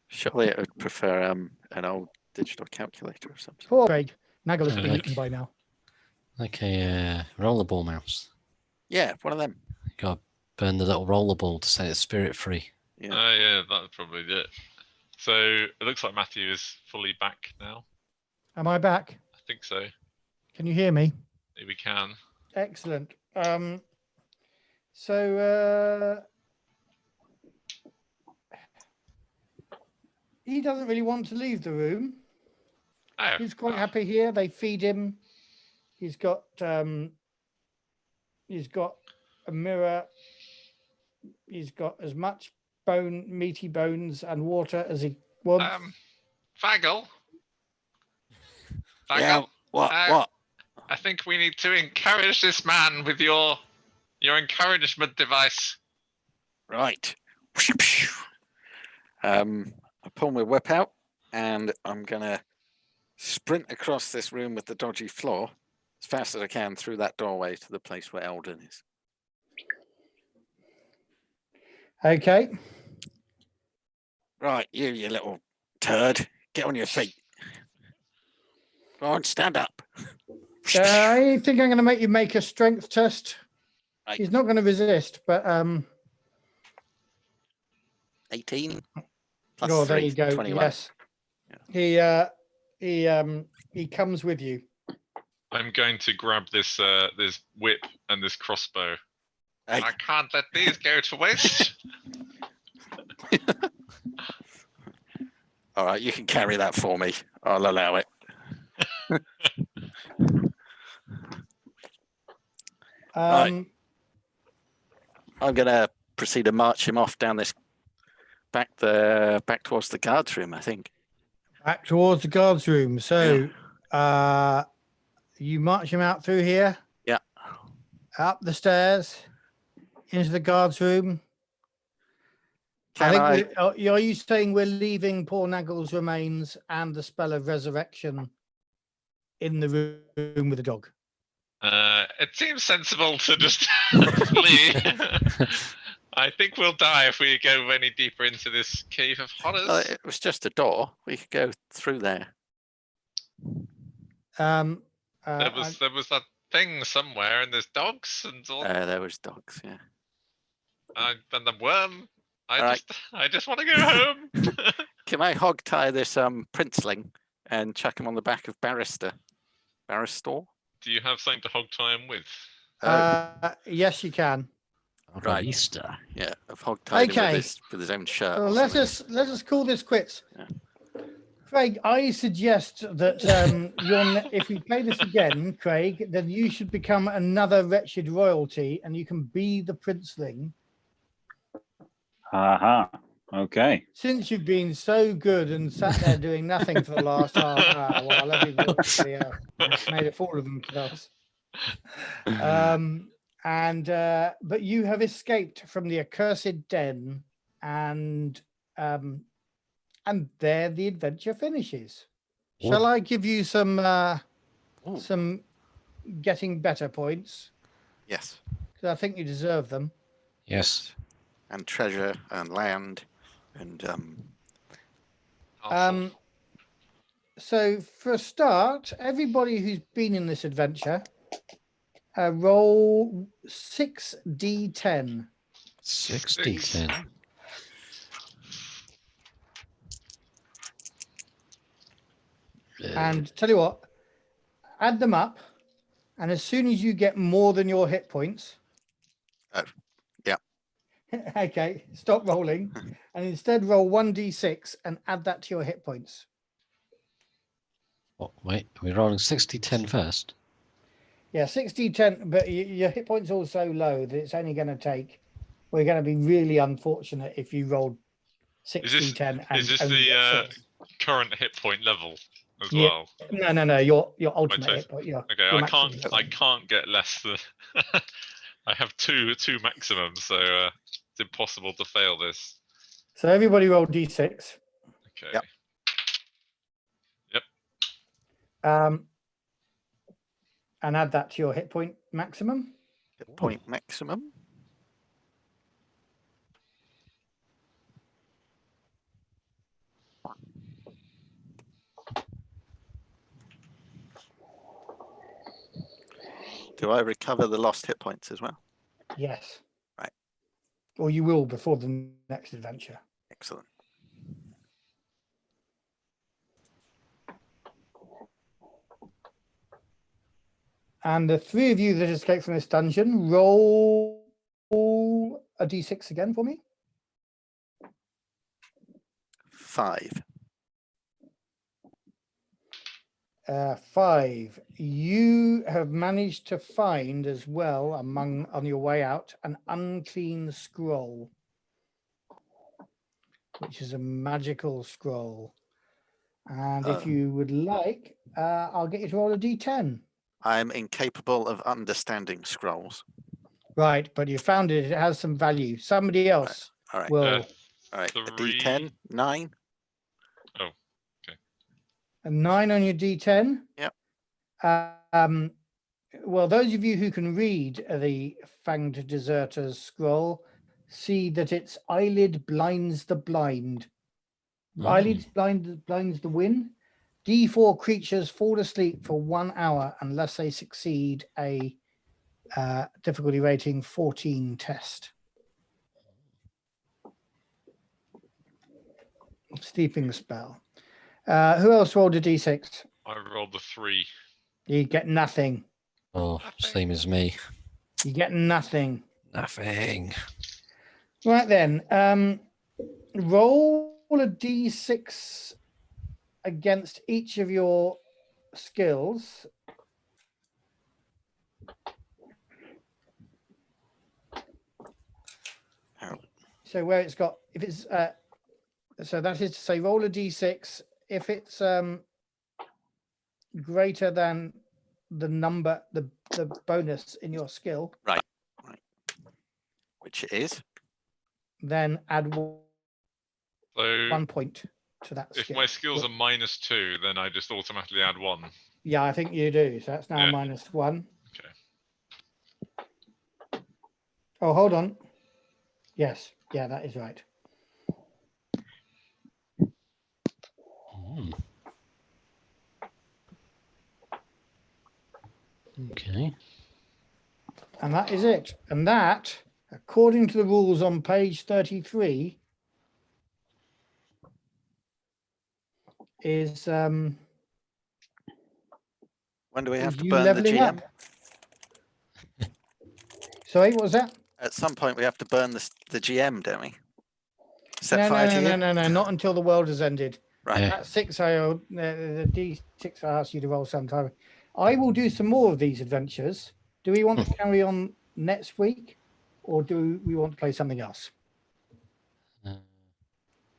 Surely it would prefer an old digital calculator or something. Poor Craig. Nagl has Oh, been like- eaten by now. Like a rollerball mouse. Yeah, one of them. Got to burn the little rollerball to set its spirit free. Yeah. Oh yeah, that's probably it. So it looks like Matthew is fully back now. Am I back? I think so. Can you hear me? Maybe we can. Excellent. So he doesn't really want to leave the room. Oh, He's quite happy here. They feed him. He's got a mirror. He's got as much meaty bones and water as he wants. Vagal. Vagal. Yeah. What? Uh, What? I think we need to encourage this man with your encouragement device. Right. I pull my whip out and I'm gonna sprint across this room with the dodgy floor as fast as I can through that doorway to the place where Eldon is. Okay. Right, you little turd. Get on your feet. Go on, stand up. I think I'm going to make you make a strength test. Right. He's not going to resist, but 18 plus oh, there 3, you go. 21. Yes. He comes with you. I'm going to grab this this whip and this crossbow. Hey, I can't let these go to waste. all right, you can carry that for me. I'll allow it. Right. I'm gonna proceed to march him off down this back towards the guards room, I think. Back towards the guards room. So you march him out through here. Yeah. Up the stairs into the guards room. Can I? Are you saying we're leaving poor Nagl's remains and the spell of resurrection in the room with the dog? It seems sensible to just flee. I think we'll die if we go any deeper into this cave of horrors. It was just a door. We could go through there. There was that thing somewhere, and there's dogs and all. There was dogs. Yeah. And the worm. All right. I just want to go home. Can I hog tie this princeling and chuck him on the back of Barrister. Barrister? Do you have something to hog tie him with? Yes, you can. Right. Easter. Yeah, I've hog tied him Okay. with his own shirt. So or let something. us call this quits. Yeah. Craig, I suggest that if we play this again, Craig, then you should become another wretched royalty, and you can be the princeling. Aha. Okay. Since you've been so good and sat there doing nothing for the last half hour while everybody else made a fool of themselves. But you have escaped from the accursed den, and there the adventure finishes. Shall I give you some getting better points? Yes. Because I think you deserve them. Yes. And treasure and land and Awesome. So for a start, everybody who's been in this adventure, roll 6d10. 6d10. And tell you what, add them up, and as soon as you get more than your hit points, yeah. Okay, stop rolling, and instead roll 1d6 and add that to your hit points. Oh, wait, are we rolling 60-10 first? Yeah, 6d10, but your hit points are all so low that it's only going to take. We're going to be really unfortunate if you rolled 6d10 and Is this only the get 6. current hit point level as Yeah. well? No. Your ultimate total. hit point. Okay, your I maximum can't. hit I point. can't get less than. I have two maximums, so it's impossible to fail this. So everybody roll d6. Okay. Yep. And add that to your hit point maximum. Hit point maximum. Do I recover the lost hit points as well? Yes. Right. Or you will before the next adventure. Excellent. And the three of you that escaped from this dungeon, roll a d6 again for me. 5. 5. You have managed to find as well on your way out an unclean scroll, which is a magical scroll. And if you would like, I'll get you to roll a d10. I'm incapable of understanding scrolls. Right, but you found it. It has some value. Somebody else All right. will. All right. A 3. D10, 9. A 9 on your d10. Yep. Well, those of you who can read the Fanged Deserter's scroll see that its eyelid blinds the blind. Eyelids blinds the wind. D4 creatures fall asleep for 1 hour unless they succeed a difficulty rating 14 test. Steeping spell. Who else rolled a d6? I rolled the 3. You get nothing. Oh, same as me. You get nothing. Nothing. Right then. Roll a d6 against each of your skills. So where it's got, if it's so that is to say, roll a d6 if it's greater than the number, the bonus in your skill. Right. Which is? Then add So 1 point to that if skill. my skills are -2, then I just automatically add 1. Yeah, I think you do. So that's now Yeah. -1. Okay. Oh, hold on. Yes. Yeah, that is right. Okay. And that is it. And that, according to the rules on page 33, is When do we have Is to you burn the leveling GM? up. Sorry, what was that? At some point, we have to burn the GM, don't we? Set No, fire no, to no, you? no, no, not until the world has ended. Right. Yeah. At 6, the D6 I asked you to roll sometime. I will do some more of these adventures. Do we want to carry on next week, or do we want to play something else?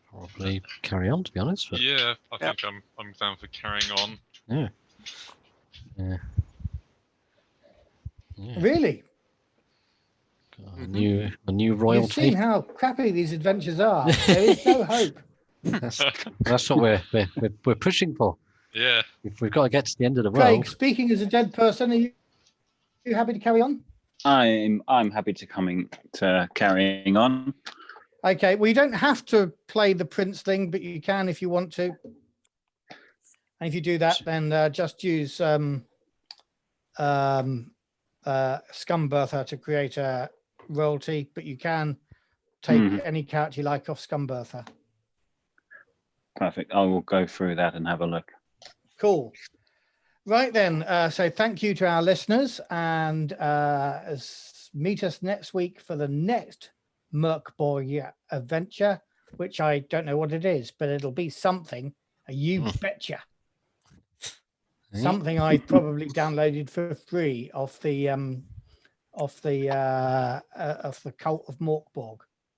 Probably carry on, to be honest. But Yeah, I Yep. think I'm down for carrying on. yeah. Yeah. Yeah. Really? Got Mhm. a new You've royalty. seen how crappy these adventures are. There is no hope. That's what we're pushing for. Yeah. If we've got to get to the end of the Craig, world. speaking as a dead person, are you happy to carry on? I'm happy to carrying on. Okay, well, you don't have to play the prince thing, but you can if you want to. And if you do that, then just use Scumbertha to create a royalty, but you can take any character you like off Scumbertha. Perfect. I will go through that and have a look. Cool. Right then, so thank you to our listeners, and meet us next week for the next Mörk Borg adventure, which I don't know what it is, but it'll be something. You betcha. Something I probably downloaded for free off the Cult of Morkborg.